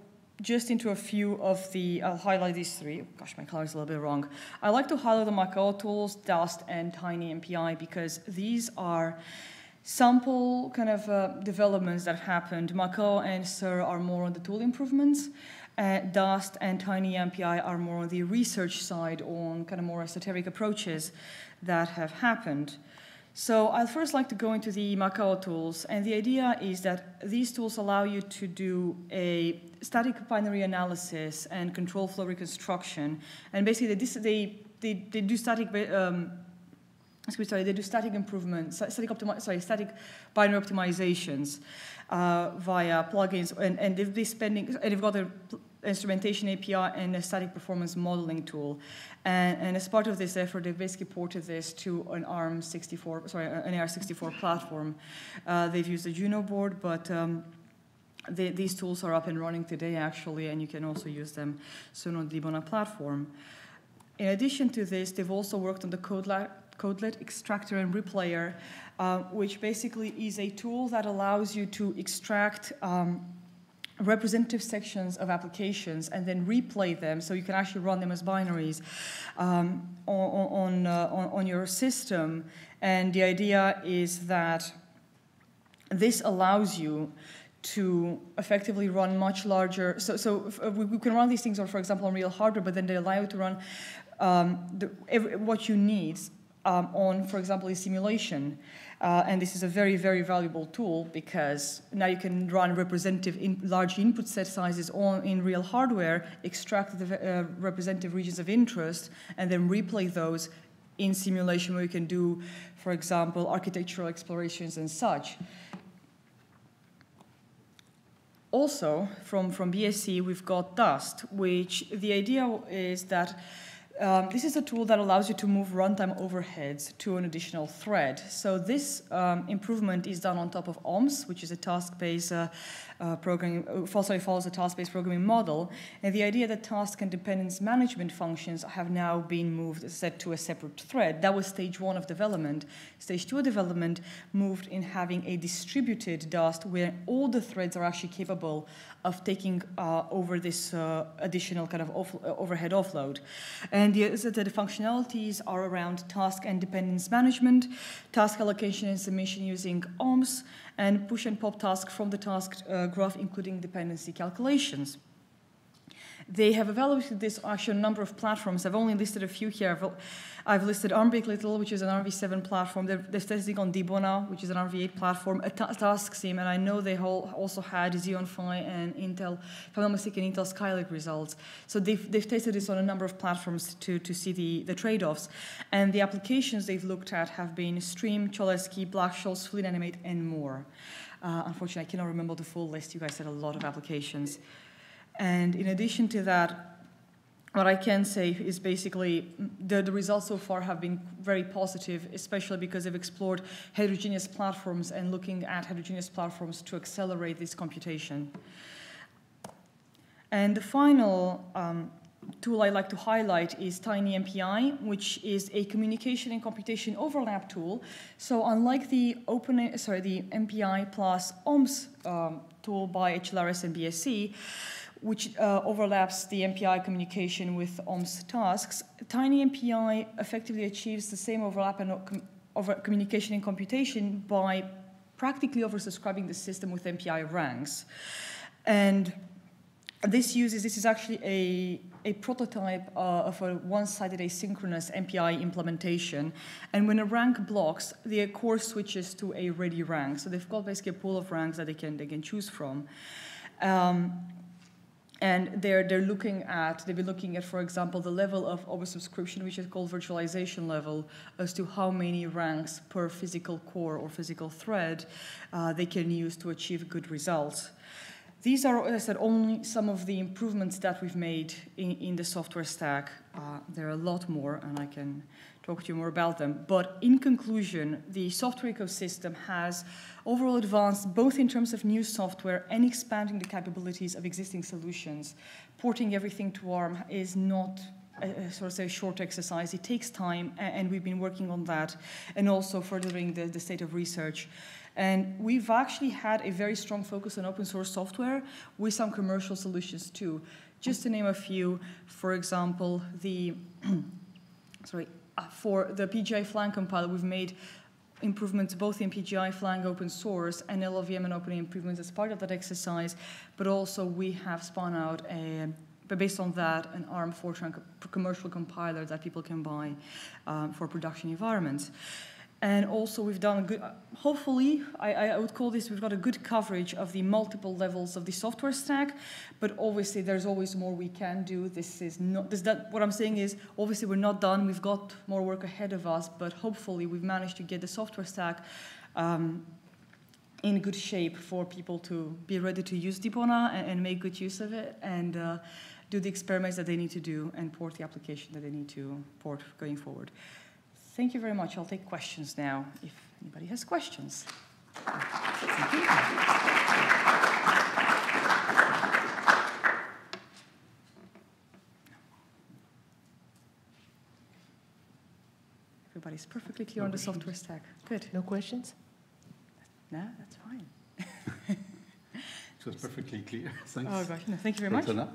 [SPEAKER 7] just into a few of the, I'll highlight these three. Gosh, my color is a little bit wrong. I like to highlight the Macau tools, Dust, and TinyMPI, because these are sample kind of developments that have happened. Macau and SIR are more on the tool improvements. Dust and TinyMPI are more on the research side, on kind of more esoteric approaches that have happened. So I'd first like to go into the Macau tools, and the idea is that these tools allow you to do a static binary analysis and control flow reconstruction, and basically they do static they do static improvements, static binary optimizations via plugins, and they've got a instrumentation API and a static performance modeling tool. And as part of this effort, they've basically ported this to an AR64 platform. They've used a Juno board, but these tools are up and running today, actually, and you can also use them soon on the Dibona platform. In addition to this, they've also worked on the Codelet extractor and replayer, which basically is a tool that allows you to extract representative sections of applications and then replay them, so you can actually run them as binaries on your system. And the idea is that this allows you to effectively run much larger. So we can run these things, or for example, on real hardware, but then they allow you to run what you need on, for example, a simulation. And this is a very, very valuable tool because now you can run representative large input set sizes in real hardware, extract the representative regions of interest, and then replay those in simulation where you can do, for example, architectural explorations and such. Also, from BSC, we've got Dust, which the idea is that this is a tool that allows you to move runtime overheads to an additional thread. So this improvement is done on top of OMS, which is a task-based follows a task-based programming model. And the idea that task and dependence management functions have now been moved, set to a separate thread. That was stage 1 of development. Stage 2 of development moved in having a distributed Dust where all the threads are actually capable of taking over this additional kind of overhead offload. And the functionalities are around task and dependence management, task allocation and submission using OMS, and push and pop tasks from the task graph, including dependency calculations. They have evaluated this actually on a number of platforms. I've only listed a few here. I've listed ARM-Bake-Little, which is an RV7 platform. They're testing on Dibona, which is an RV8 platform, a task sim, and I know they also had Xeon Phi and Intel, if I'm not mistaken, Intel Skylake results. So they've tested this on a number of platforms to see the trade-offs. And the applications they've looked at have been Stream, Cholesky, Black-Scholes, Fluid Animate, and more. Unfortunately, I cannot remember the full list. You guys had a lot of applications. And in addition to that, what I can say is basically the results so far have been very positive, especially because they've explored heterogeneous platforms and looking at heterogeneous platforms to accelerate this computation. And the final tool I'd like to highlight is TinyMPI, which is a communication and computation overlap tool. So unlike the MPI plus OMS tool by HLRS and BSC, which overlaps the MPI communication with OMS tasks, TinyMPI effectively achieves the same overlap and communication and computation by practically oversubscribing the system with MPI ranks. And this is actually a prototype of a one-sided asynchronous MPI implementation. And when a rank blocks, the core switches to a ready rank. So they've got basically a pool of ranks that they can choose from. And they've been looking at, for example, the level of oversubscription, which is called virtualization level, as to how many ranks per physical core or physical thread they can use to achieve good results. These are, as I said, only some of the improvements that we've made in the software stack. There are a lot more, and I can talk to you more about them. But in conclusion, the software ecosystem has overall advanced both in terms of new software and expanding the capabilities of existing solutions. Porting everything to ARM is not a short exercise. It takes time, and we've been working on that, and also furthering the state of research. And we've actually had a very strong focus on open source software with some commercial solutions too. Just to name a few, for example, for the PGI Flang compiler, we've made improvements both in PGI Flang open source and LLVM and open improvements as part of that exercise, but also we have spun out based on that, an ARM Fortran commercial compiler that people can buy for production environments. And also we've done a good, hopefully, I would call this, we've got a good coverage of the multiple levels of the software stack, but obviously there's always more we can do. What I'm saying is, obviously we're not done, we've got more work ahead of us, but hopefully we've managed to get the software stack in good shape for people to be ready to use Dibona and make good use of it, and do the experiments that they need to do and port the application that they need to port going forward. Thank you very much. I'll take questions now, if anybody has questions. Thank you. Everybody's perfectly clear on the software stack. Good.
[SPEAKER 4] No questions?
[SPEAKER 7] No, that's fine.
[SPEAKER 1] It was perfectly clear. Thanks.
[SPEAKER 7] Oh, gosh. No, thank you very much.
[SPEAKER 1] Roxana.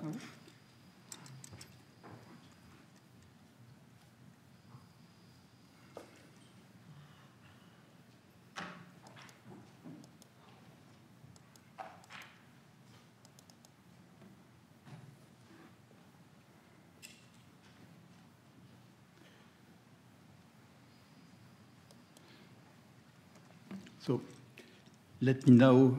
[SPEAKER 1] So let me now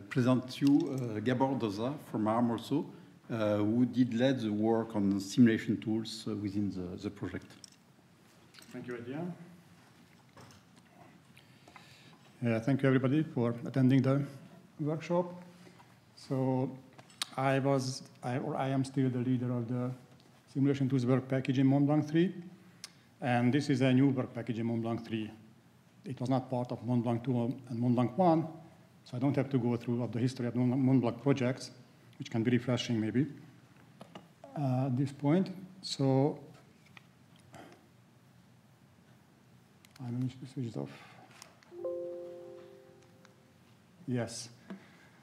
[SPEAKER 1] present you Gabor Dozsa from Arm also, who did lead the work on simulation tools within the project.
[SPEAKER 8] Thank you, Adrian. Thank you, everybody, for attending the workshop. So I am still the leader of the simulation tools work package in MontBlanc 3. And this is a new work package in MontBlanc 3. It was not part of MontBlanc 2 and MontBlanc 1, so I don't have to go through the history of MontBlanc projects, which can be refreshing maybe at this point. So I'm going to switch it off. Yes.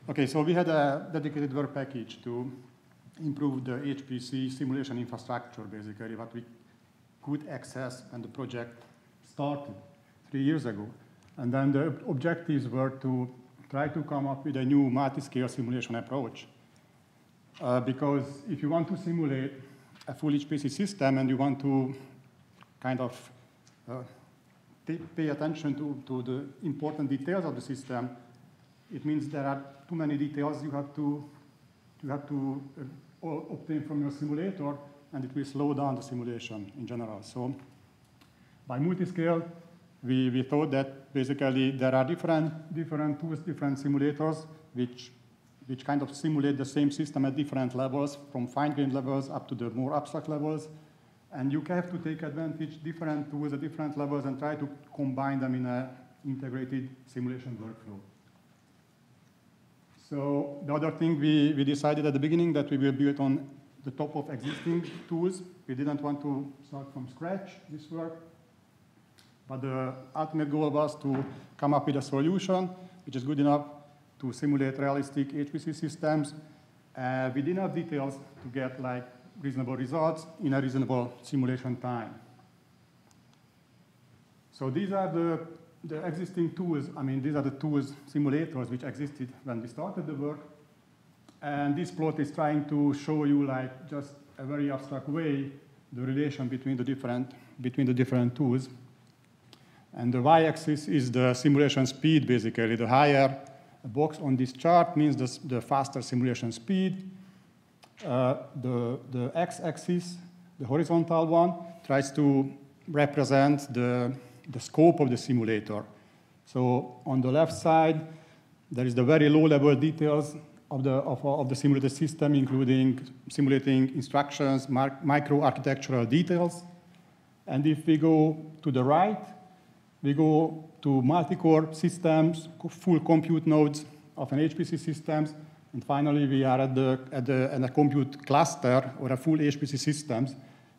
[SPEAKER 8] Okay, so we had a dedicated work package to improve the HPC simulation infrastructure, basically, what we could access when the project started 3 years ago. And then the objectives were to try to come up with a new multi-scale simulation approach. Because if you want to simulate a full HPC system and you want to kind of pay attention to the important details of the system, it means there are too many details you have to obtain from your simulator, and it will slow down the simulation in general. So by multi-scale, we thought that basically there are different tools, different simulators, which kind of simulate the same system at different levels, from fine-grained levels up to the more abstract levels. And you have to take advantage different tools at different levels and try to combine them in an integrated simulation workflow. So the other thing we decided at the beginning that we will build on the top of existing tools. We didn't want to start from scratch this work. But the ultimate goal was to come up with a solution which is good enough to simulate realistic HPC systems with enough details to get like reasonable results in a reasonable simulation time. So these are the existing tools. I mean, these are the tools, simulators, which existed when we started the work. And this plot is trying to show you, like, just a very abstract way, the relation between the different tools. And the y-axis is the simulation speed, basically. The higher a box on this chart means the faster simulation speed. The x-axis, the horizontal one, tries to represent the scope of the simulator. So on the left side, there is the very low-level details of the simulated system, including simulating instructions, micro-architectural details. And if we go to the right, we go to multi-core systems, full compute nodes of an HPC systems, and finally we are at a compute cluster or a full HPC systems.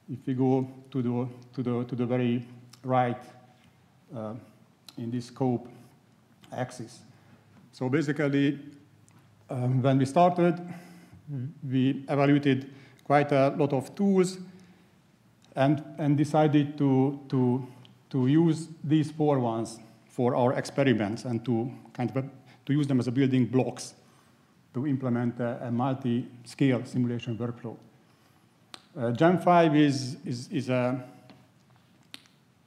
[SPEAKER 8] If we go to the very right in this scope axis. So basically, when we started, we evaluated quite a lot of tools and decided to use these 4 ones for our experiments and to use them as a building blocks to implement a multi-scale simulation workflow. Gem5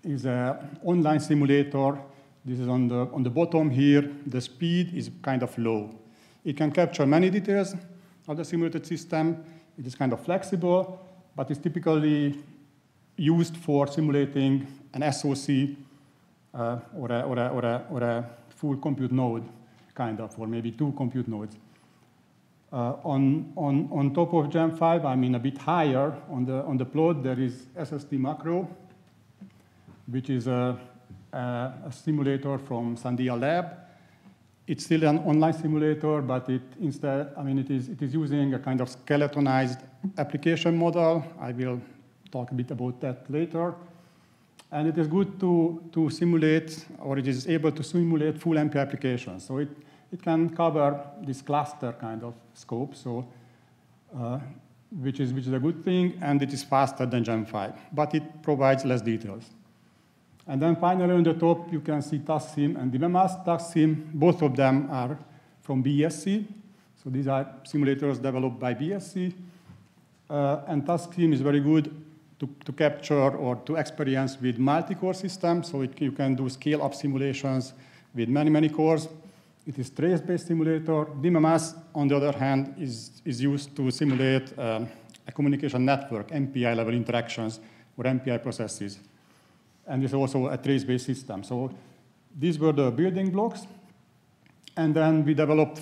[SPEAKER 8] is a online simulator. This is on the bottom here. The speed is kind of low. It can capture many details of the simulated system. It is kind of flexible, but it's typically used for simulating an SoC or a full compute node, kind of, or maybe 2 compute nodes. On top of Gem5, I mean a bit higher on the plot, there is SST Macro, which is a simulator from Sandia Lab. It's still an online simulator, but it is using a kind of skeletonized application model. I will talk a bit about that later. And it is good to simulate, or it is able to simulate full MP applications. So it can cover this cluster kind of scope, so which is a good thing, and it is faster than Gem5, but it provides less details. And then finally on the top, you can see TaskSim and Dibona. TaskSim, both of them are from BSC. So these are simulators developed by BSC. And TaskSim is very good to capture or to experience with multi-core systems. So you can do scale-up simulations with many, many cores. It is trace-based simulator. DMMS, on the other hand, is used to simulate a communication network, MPI-level interactions or MPI processes. And it's also a trace-based system. So these were the building blocks. And then we developed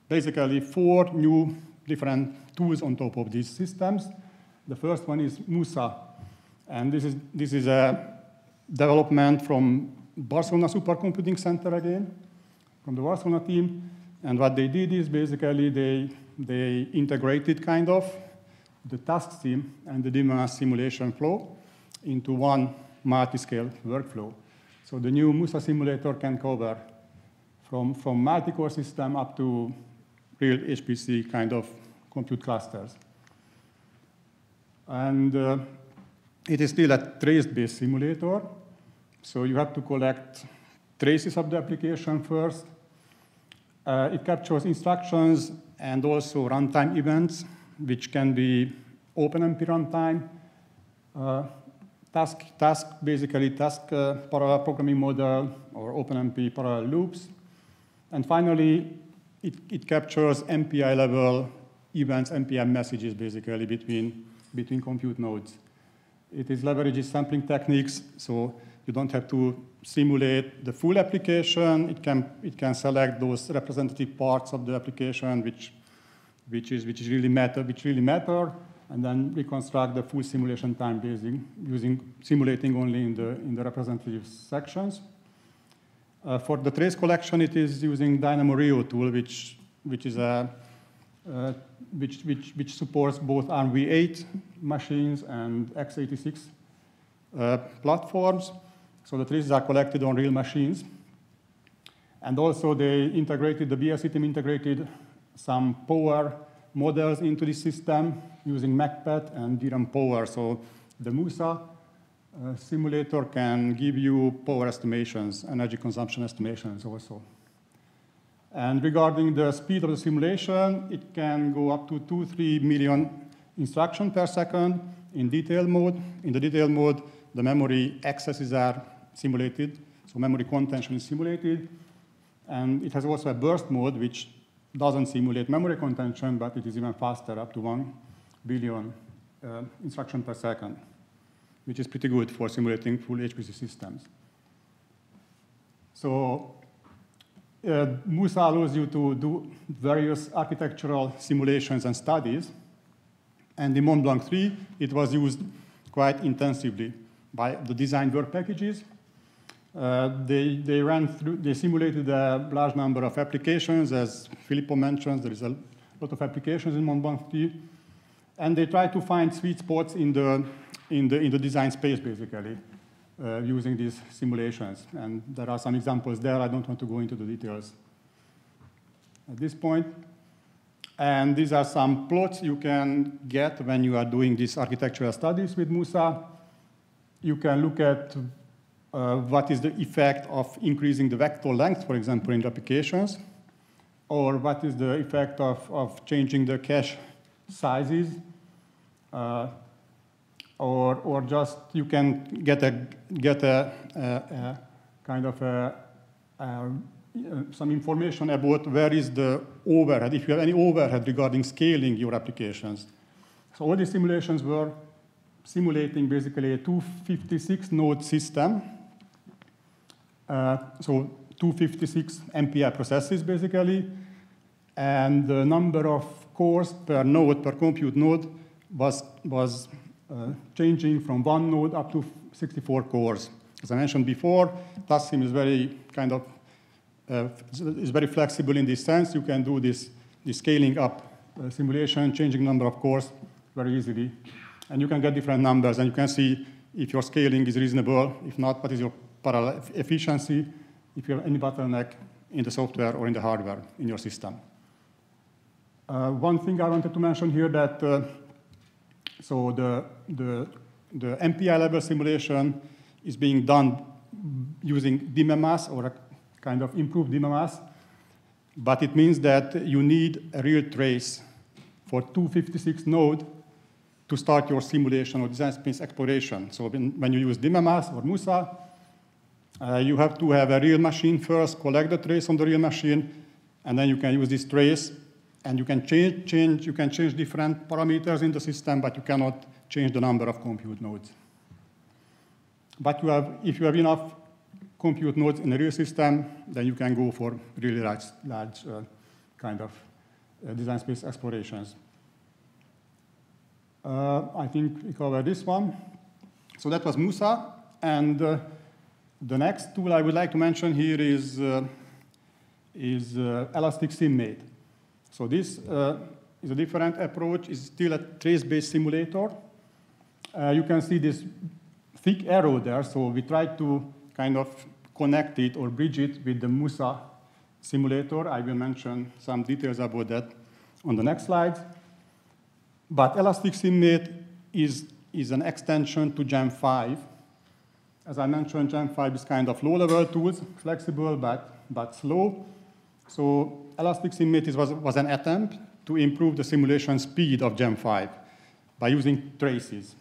[SPEAKER 8] basically 4 new different tools on top of these systems. The first one is Musa. And this is a development from Barcelona Supercomputing Center again, from the Barcelona team. And what they did is basically they integrated kind of the task sim and the DMMS simulation flow into one multi-scale workflow. So the new Musa simulator can cover from multi-core system up to real HPC kind of compute clusters. And it is still a trace-based simulator. So you have to collect traces of the application first. It captures instructions and also runtime events, which can be OpenMP runtime, task parallel programming model, or OpenMP parallel loops. And finally, it captures MPI-level events, MPI messages, basically, between compute nodes. It leverages sampling techniques, so you don't have to simulate the full application. It can select those representative parts of the application which really matter, and then reconstruct the full simulation time simulating only in the representative sections. For the trace collection, it is using Dynamo Rio tool, which supports both Arm v8 machines and x86 platforms. So the traces are collected on real machines. And also the BSC team integrated some power models into the system using MacPet and DRAM power. So the Musa simulator can give you power estimations, energy consumption estimations also. And regarding the speed of the simulation, it can go up to 2-3 million instructions per second in detail mode. In the detail mode, the memory accesses are simulated, so memory contention is simulated. And it has also a burst mode, which doesn't simulate memory contention, but it is even faster, up to 1 billion instructions per second, which is pretty good for simulating full HPC systems. So Musa allows you to do various architectural simulations and studies. And in MontBlanc 3, it was used quite intensively by the design work packages. They simulated a large number of applications. As Filippo mentioned, there is a lot of applications in MontBlanc 3. And they try to find sweet spots in the design space, basically, using these simulations. And there are some examples there. I don't want to go into the details at this point. And these are some plots you can get when you are doing these architectural studies with Musa. You can look at what is the effect of increasing the vector length, for example, in the applications, or what is the effect of changing the cache sizes, or just you can get a kind of some information about where is the overhead, if you have any overhead regarding scaling your applications. So all these simulations were simulating basically a 256 node system. So 256 MPI processes, basically. And the number of cores per node, per compute node, was changing from 1 node up to 64 cores. As I mentioned before, TaskSim is very is very flexible in this sense. You can do this scaling up simulation, changing number of cores very easily. And you can get different numbers, and you can see if your scaling is reasonable. If not, what is your parallel efficiency, if you have any bottleneck in the software or in the hardware in your system. One thing I wanted to mention here that so the MPI level simulation is being done using DMMS or a kind of improved DMMS, but it means that you need a real trace for 256 node to start your simulation or design space exploration. So when you use DMMS or Musa, You have to have a real machine first, collect the trace on the real machine, and then you can use this trace, and you can change different parameters in the system, but you cannot change the number of compute nodes. But if you have enough compute nodes in a real system, then you can go for really large kind of design space explorations. I think we covered this one. So that was Musa, and the next tool I would like to mention here is Elastic SimMate. So this is a different approach. It's still a trace-based simulator. You can see this thick arrow there. So we tried to kind of connect it or bridge it with the Musa simulator. I will mention some details about that on the next slide. But Elastic SimMate is an extension to Gem 5. As I mentioned, Gem 5 is kind of low-level tools, flexible but slow. So Elastic SimMate was an attempt to improve the simulation speed of Gem 5 by using traces.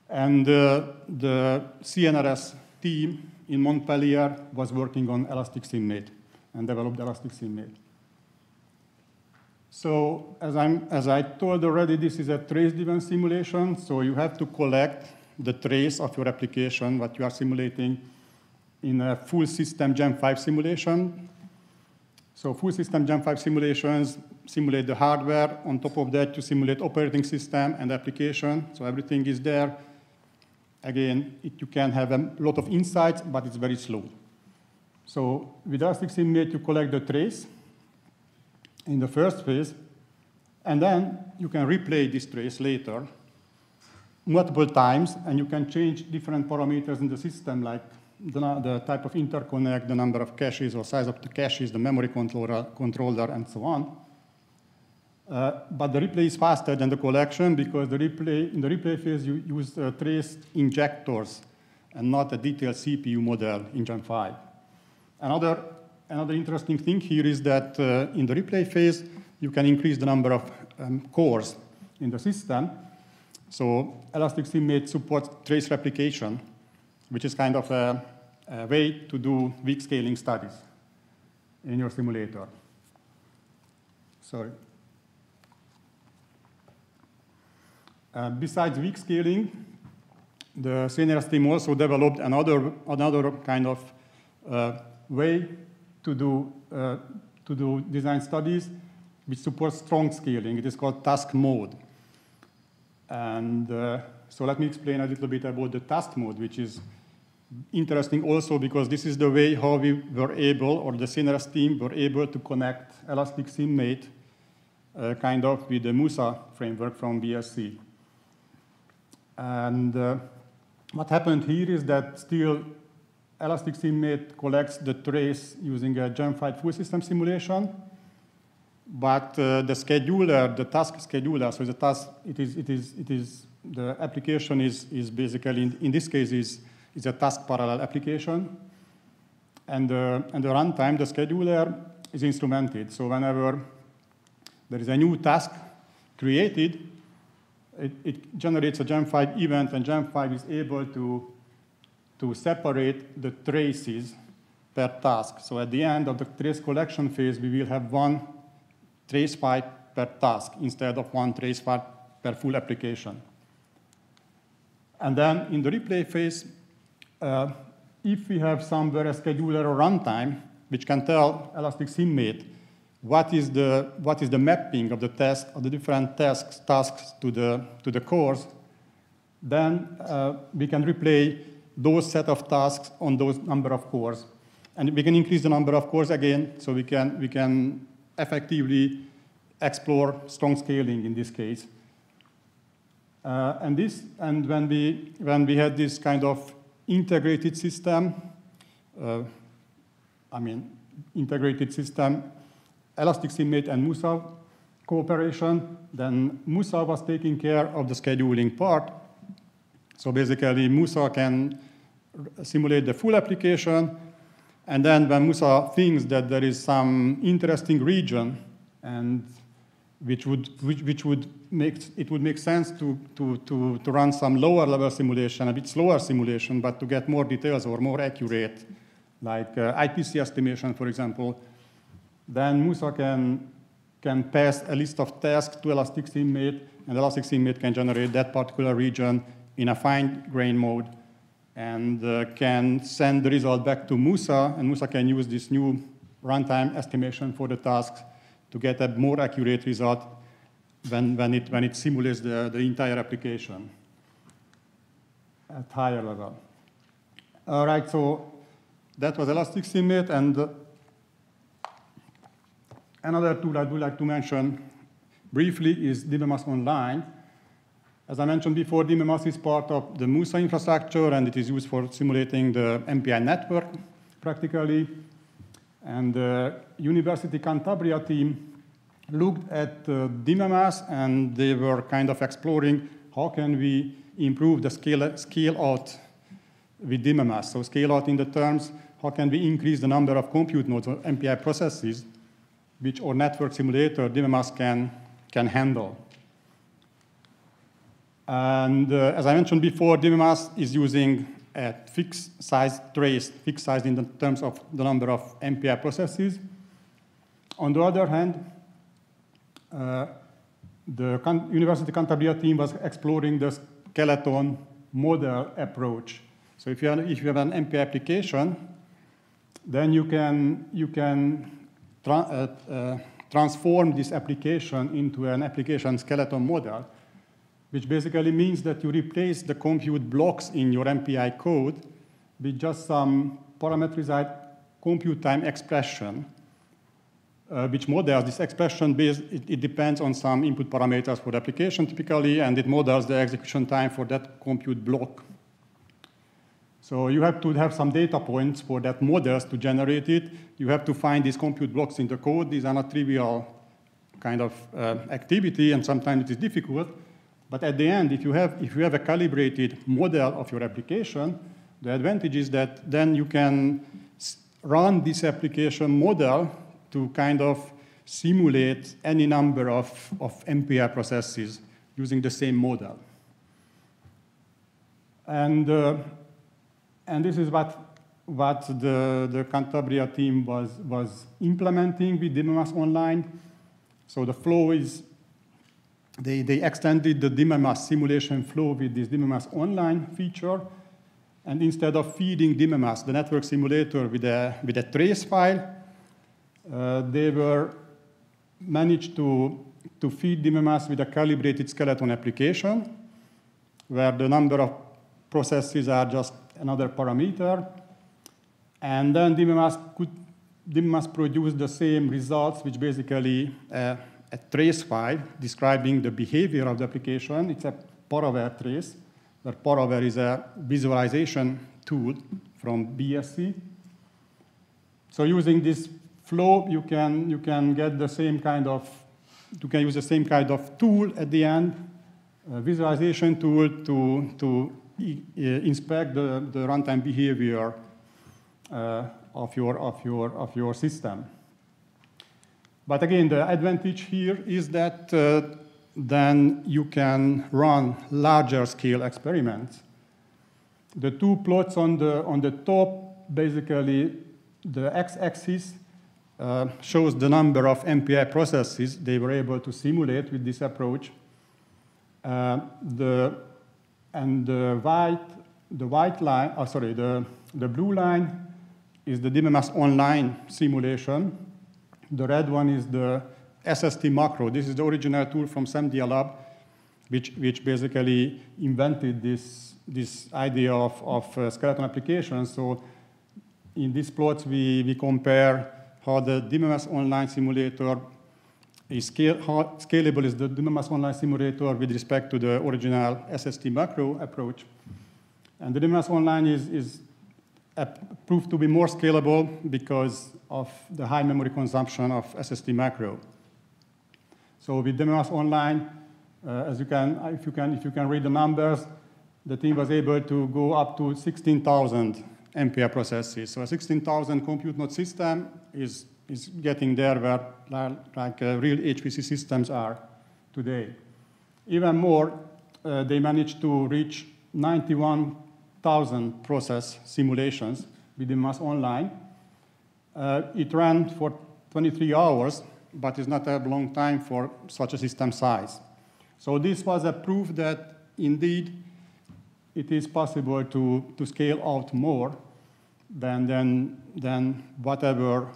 [SPEAKER 8] And the CNRS team in Montpellier was working on Elastic SimMate and developed Elastic SimMate. So as I told already, this is a trace-driven simulation. So you have to collect the trace of your application, what you are simulating, in a full system Gem 5 simulation. So full system Gem 5 simulations simulate the hardware. On top of that, you simulate operating system and application. So everything is there. Again, you can have a lot of insights, but it's very slow. So with Elastic SimMate, you collect the trace in the first phase, and then you can replay this trace later multiple times, and you can change different parameters in the system, like the type of interconnect, the number of caches or size of the caches, the memory controller, and so on. But the replay is faster than the collection because in the replay phase, you use trace injectors and not a detailed CPU model in Gem 5. Another interesting thing here is that in the replay phase, you can increase the number of cores in the system. So Elastic SimMate supports trace replication, which is kind of a way to do weak scaling studies in your simulator. Sorry. Besides weak scaling, the CNRS team also developed another kind of way to do design studies which supports strong scaling. It is called task mode. And so let me explain a little bit about the task mode, which is interesting also because this is the way how we were able, or the CNRS team were able to connect Elastic SimMate kind of with the Musa framework from BSC. And what happened here is that still Elastic SimMate collects the trace using a Gem 5 full system simulation, but the scheduler, the task scheduler, so the task, the application is basically, in this case, is a task parallel application, and the runtime, the scheduler, is instrumented. So whenever there is a new task created, it generates a Gem 5 event, and Gem 5 is able to separate the traces per task. So at the end of the trace collection phase, we will have one trace file per task instead of one trace file per full application. And then in the replay phase, if we have somewhere a scheduler or runtime, which can tell Elastic SimMate what is the mapping of the task of the different tasks to the cores, then we can replay those set of tasks on those number of cores, and we can increase the number of cores again, so we can effectively explore strong scaling in this case. And when we had this kind of integrated system, Elastic SimMate and Musa cooperation, then Musa was taking care of the scheduling part. So basically, Musa can simulate the full application, and then when Musa thinks that there is some interesting region and which would make sense to run some lower level simulation, a bit slower simulation, but to get more details or more accurate, like IPC estimation, for example. Then Musa can pass a list of tasks to Elastic SimMate, and Elastic SimMate can generate that particular region in a fine-grained mode, and can send the result back to Musa, and Musa can use this new runtime estimation for the tasks to get a more accurate result when it simulates the entire application at higher level. All right, so that was Elastic SimMate, and another tool I would like to mention briefly is Dibona Online. As I mentioned before, Dibona is part of the Musa infrastructure, and it is used for simulating the MPI network practically. And the University Cantabria team looked at Dibona, and they were kind of exploring how can we improve the scale out with Dibona. So scale out in the terms, how can we increase the number of compute nodes or MPI processes which our network simulator Dibona can handle. And as I mentioned before, Dibona is using a fixed size trace, fixed size in the terms of the number of MPI processes. On the other hand, the University Cantabria team was exploring the skeleton model approach. So if you have an MPI application, then you can transform this application into an application skeleton model, which basically means that you replace the compute blocks in your MPI code with just some parameterized compute time expression, which models this expression based, it depends on some input parameters for the application typically, and it models the execution time for that compute block. So you have to have some data points for that models to generate it. You have to find these compute blocks in the code. These are not trivial kind of activity, and sometimes it is difficult. But at the end, if you have a calibrated model of your application, the advantage is that then you can run this application model to kind of simulate any number of MPI processes using the same model. And this is what the Cantabria team was implementing with Dibona Online. So the flow is, they extended the Dibona simulation flow with this Dibona Online feature. And instead of feeding Dibona, the network simulator, with a trace file, they were managed to feed Dibona with a calibrated skeleton application, where the number of processes are just another parameter. And then Dibona produced the same results, which basically a trace file describing the behavior of the application. It's a Paraware trace, where Paraware is a visualization tool from BSC. So using this flow, you can get the same kind of, you can use the same kind of tool at the end, a visualization tool to inspect the runtime behavior of your system. But again, the advantage here is that then you can run larger scale experiments. The two plots on the top, basically the x-axis shows the number of MPI processes they were able to simulate with this approach. The blue line is the Dibona Online simulation. The red one is the SST macro. This is the original tool from Samdia Lab, which basically invented this idea of skeleton applications. So in these plots, we compare how the Dibona Online simulator is how scalable is the Dibona Online simulator with respect to the original SST macro approach. And the Dibona Online is proved to be more scalable because of the high memory consumption of SST macro. So with Dibona Online, if you can read the numbers, the team was able to go up to 16,000 MPI processes. So a 16,000 compute node system is getting there where like real HPC systems are today. Even more, they managed to reach 91,000 process simulations within Mass Online. It ran for 23 hours, but it's not a long time for such a system size. So this was a proof that indeed it is possible to scale out more than whatever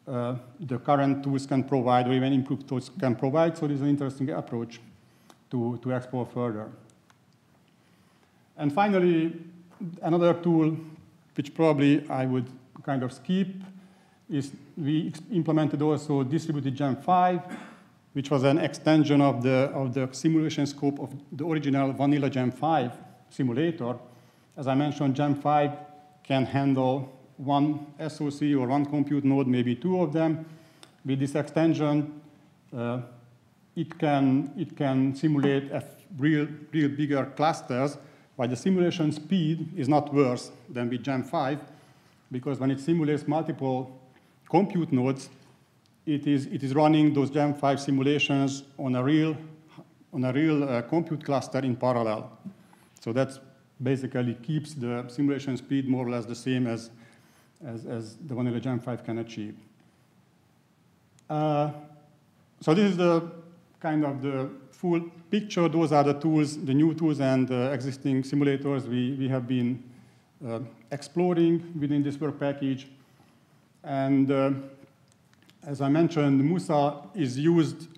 [SPEAKER 8] the current tools can provide, or even improved tools can provide. So this is an interesting approach to explore further. And finally, another tool which probably I would kind of skip is we implemented also distributed Gem 5, which was an extension of the simulation scope of the original vanilla Gem 5 simulator. As I mentioned, Gem 5 can handle one SoC or one compute node, maybe two of them. With this extension, it can simulate real bigger clusters, while the simulation speed is not worse than with Gem 5, because when it simulates multiple compute nodes, it is running those Gem 5 simulations on a real compute cluster in parallel. So that basically keeps the simulation speed more or less the same as the vanilla Gem 5 can achieve. So this is the kind of the full picture. Those are the tools, the new tools and existing simulators we have been exploring within this work package. And as I mentioned, Musa is used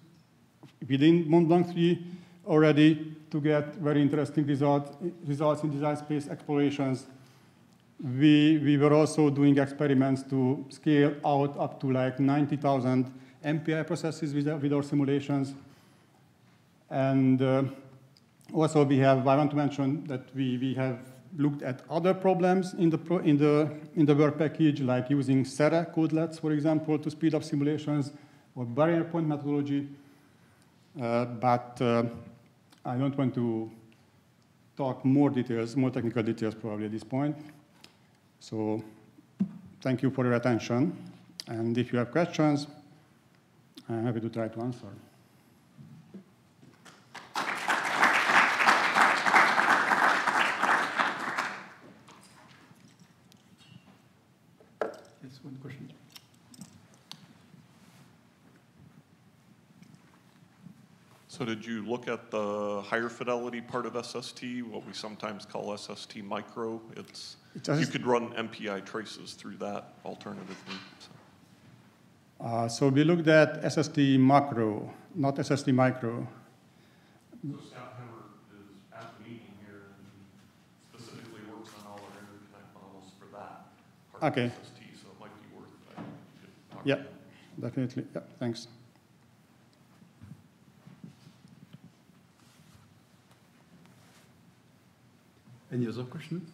[SPEAKER 8] within Mont-Blanc 3 already to get very interesting results in design space explorations. We were also doing experiments to scale out up to like 90,000 MPI processes with our simulations. And also I want to mention that we have looked at other problems in the work package, like using Serre codelets, for example, to speed up simulations, or barrier point methodology. But I don't want to talk more technical details probably at this point. So thank you for your attention. And if you have questions, I'm happy to try to answer.
[SPEAKER 1] Yes, one question.
[SPEAKER 9] So did you look at the higher fidelity part of SST, what we sometimes call SST micro? You could run MPI traces through that alternatively.
[SPEAKER 8] So we looked at SST macro, not SST micro.
[SPEAKER 9] So Scott Hemmer is at the meeting here and specifically works on all our interconnect models for that part of SST, so it might be worth it.
[SPEAKER 8] Yeah, definitely. Yeah, thanks.
[SPEAKER 1] Any other question?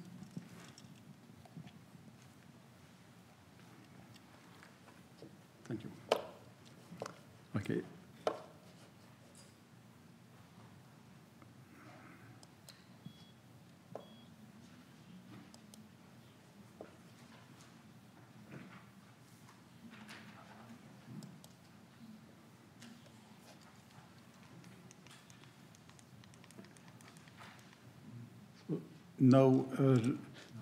[SPEAKER 8] Thank you.
[SPEAKER 1] Okay. Now,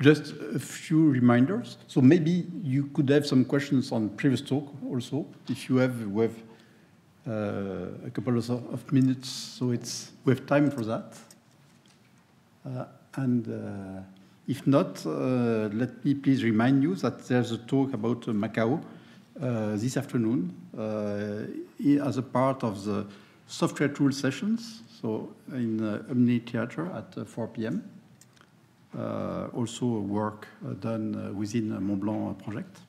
[SPEAKER 1] just a few reminders. So maybe you could have some questions on previous talk also, if you have, we have a couple of minutes, so we have time for that. And if not, let me please remind you that there's a talk about Macau this afternoon as a part of the software tool sessions, so in Omni Theater at 4 p.m. Also work done within a MontBlanc project.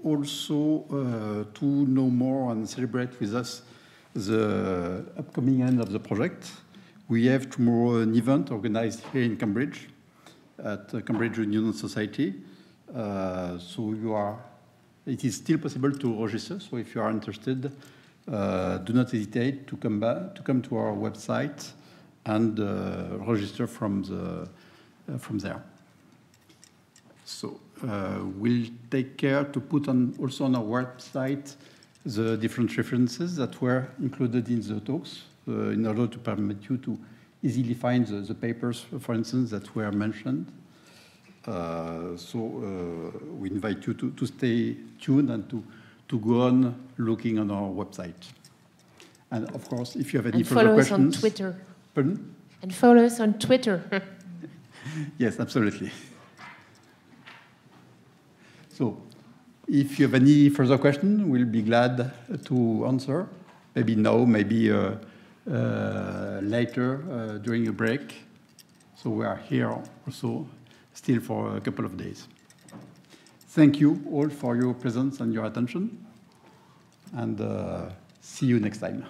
[SPEAKER 1] Also, to know more and celebrate with us the upcoming end of the project, we have tomorrow an event organized here in Cambridge at Cambridge Union Society. So it is still possible to register. So if you are interested, do not hesitate to come to our website and register from there. So we'll take care to put also on our website the different references that were included in the talks in order to permit you to easily find the papers, for instance, that were mentioned. We invite you to stay tuned and to go on looking on our website. And of course, if you have any further questions...
[SPEAKER 4] follow us on Twitter.
[SPEAKER 1] Pardon?
[SPEAKER 4] And follow us on Twitter.
[SPEAKER 1] Yes, absolutely. So, if you have any further questions, we'll be glad to answer. Maybe now, maybe later during a break. So we are here also still for a couple of days. Thank you all for your presence and your attention. And see you next time.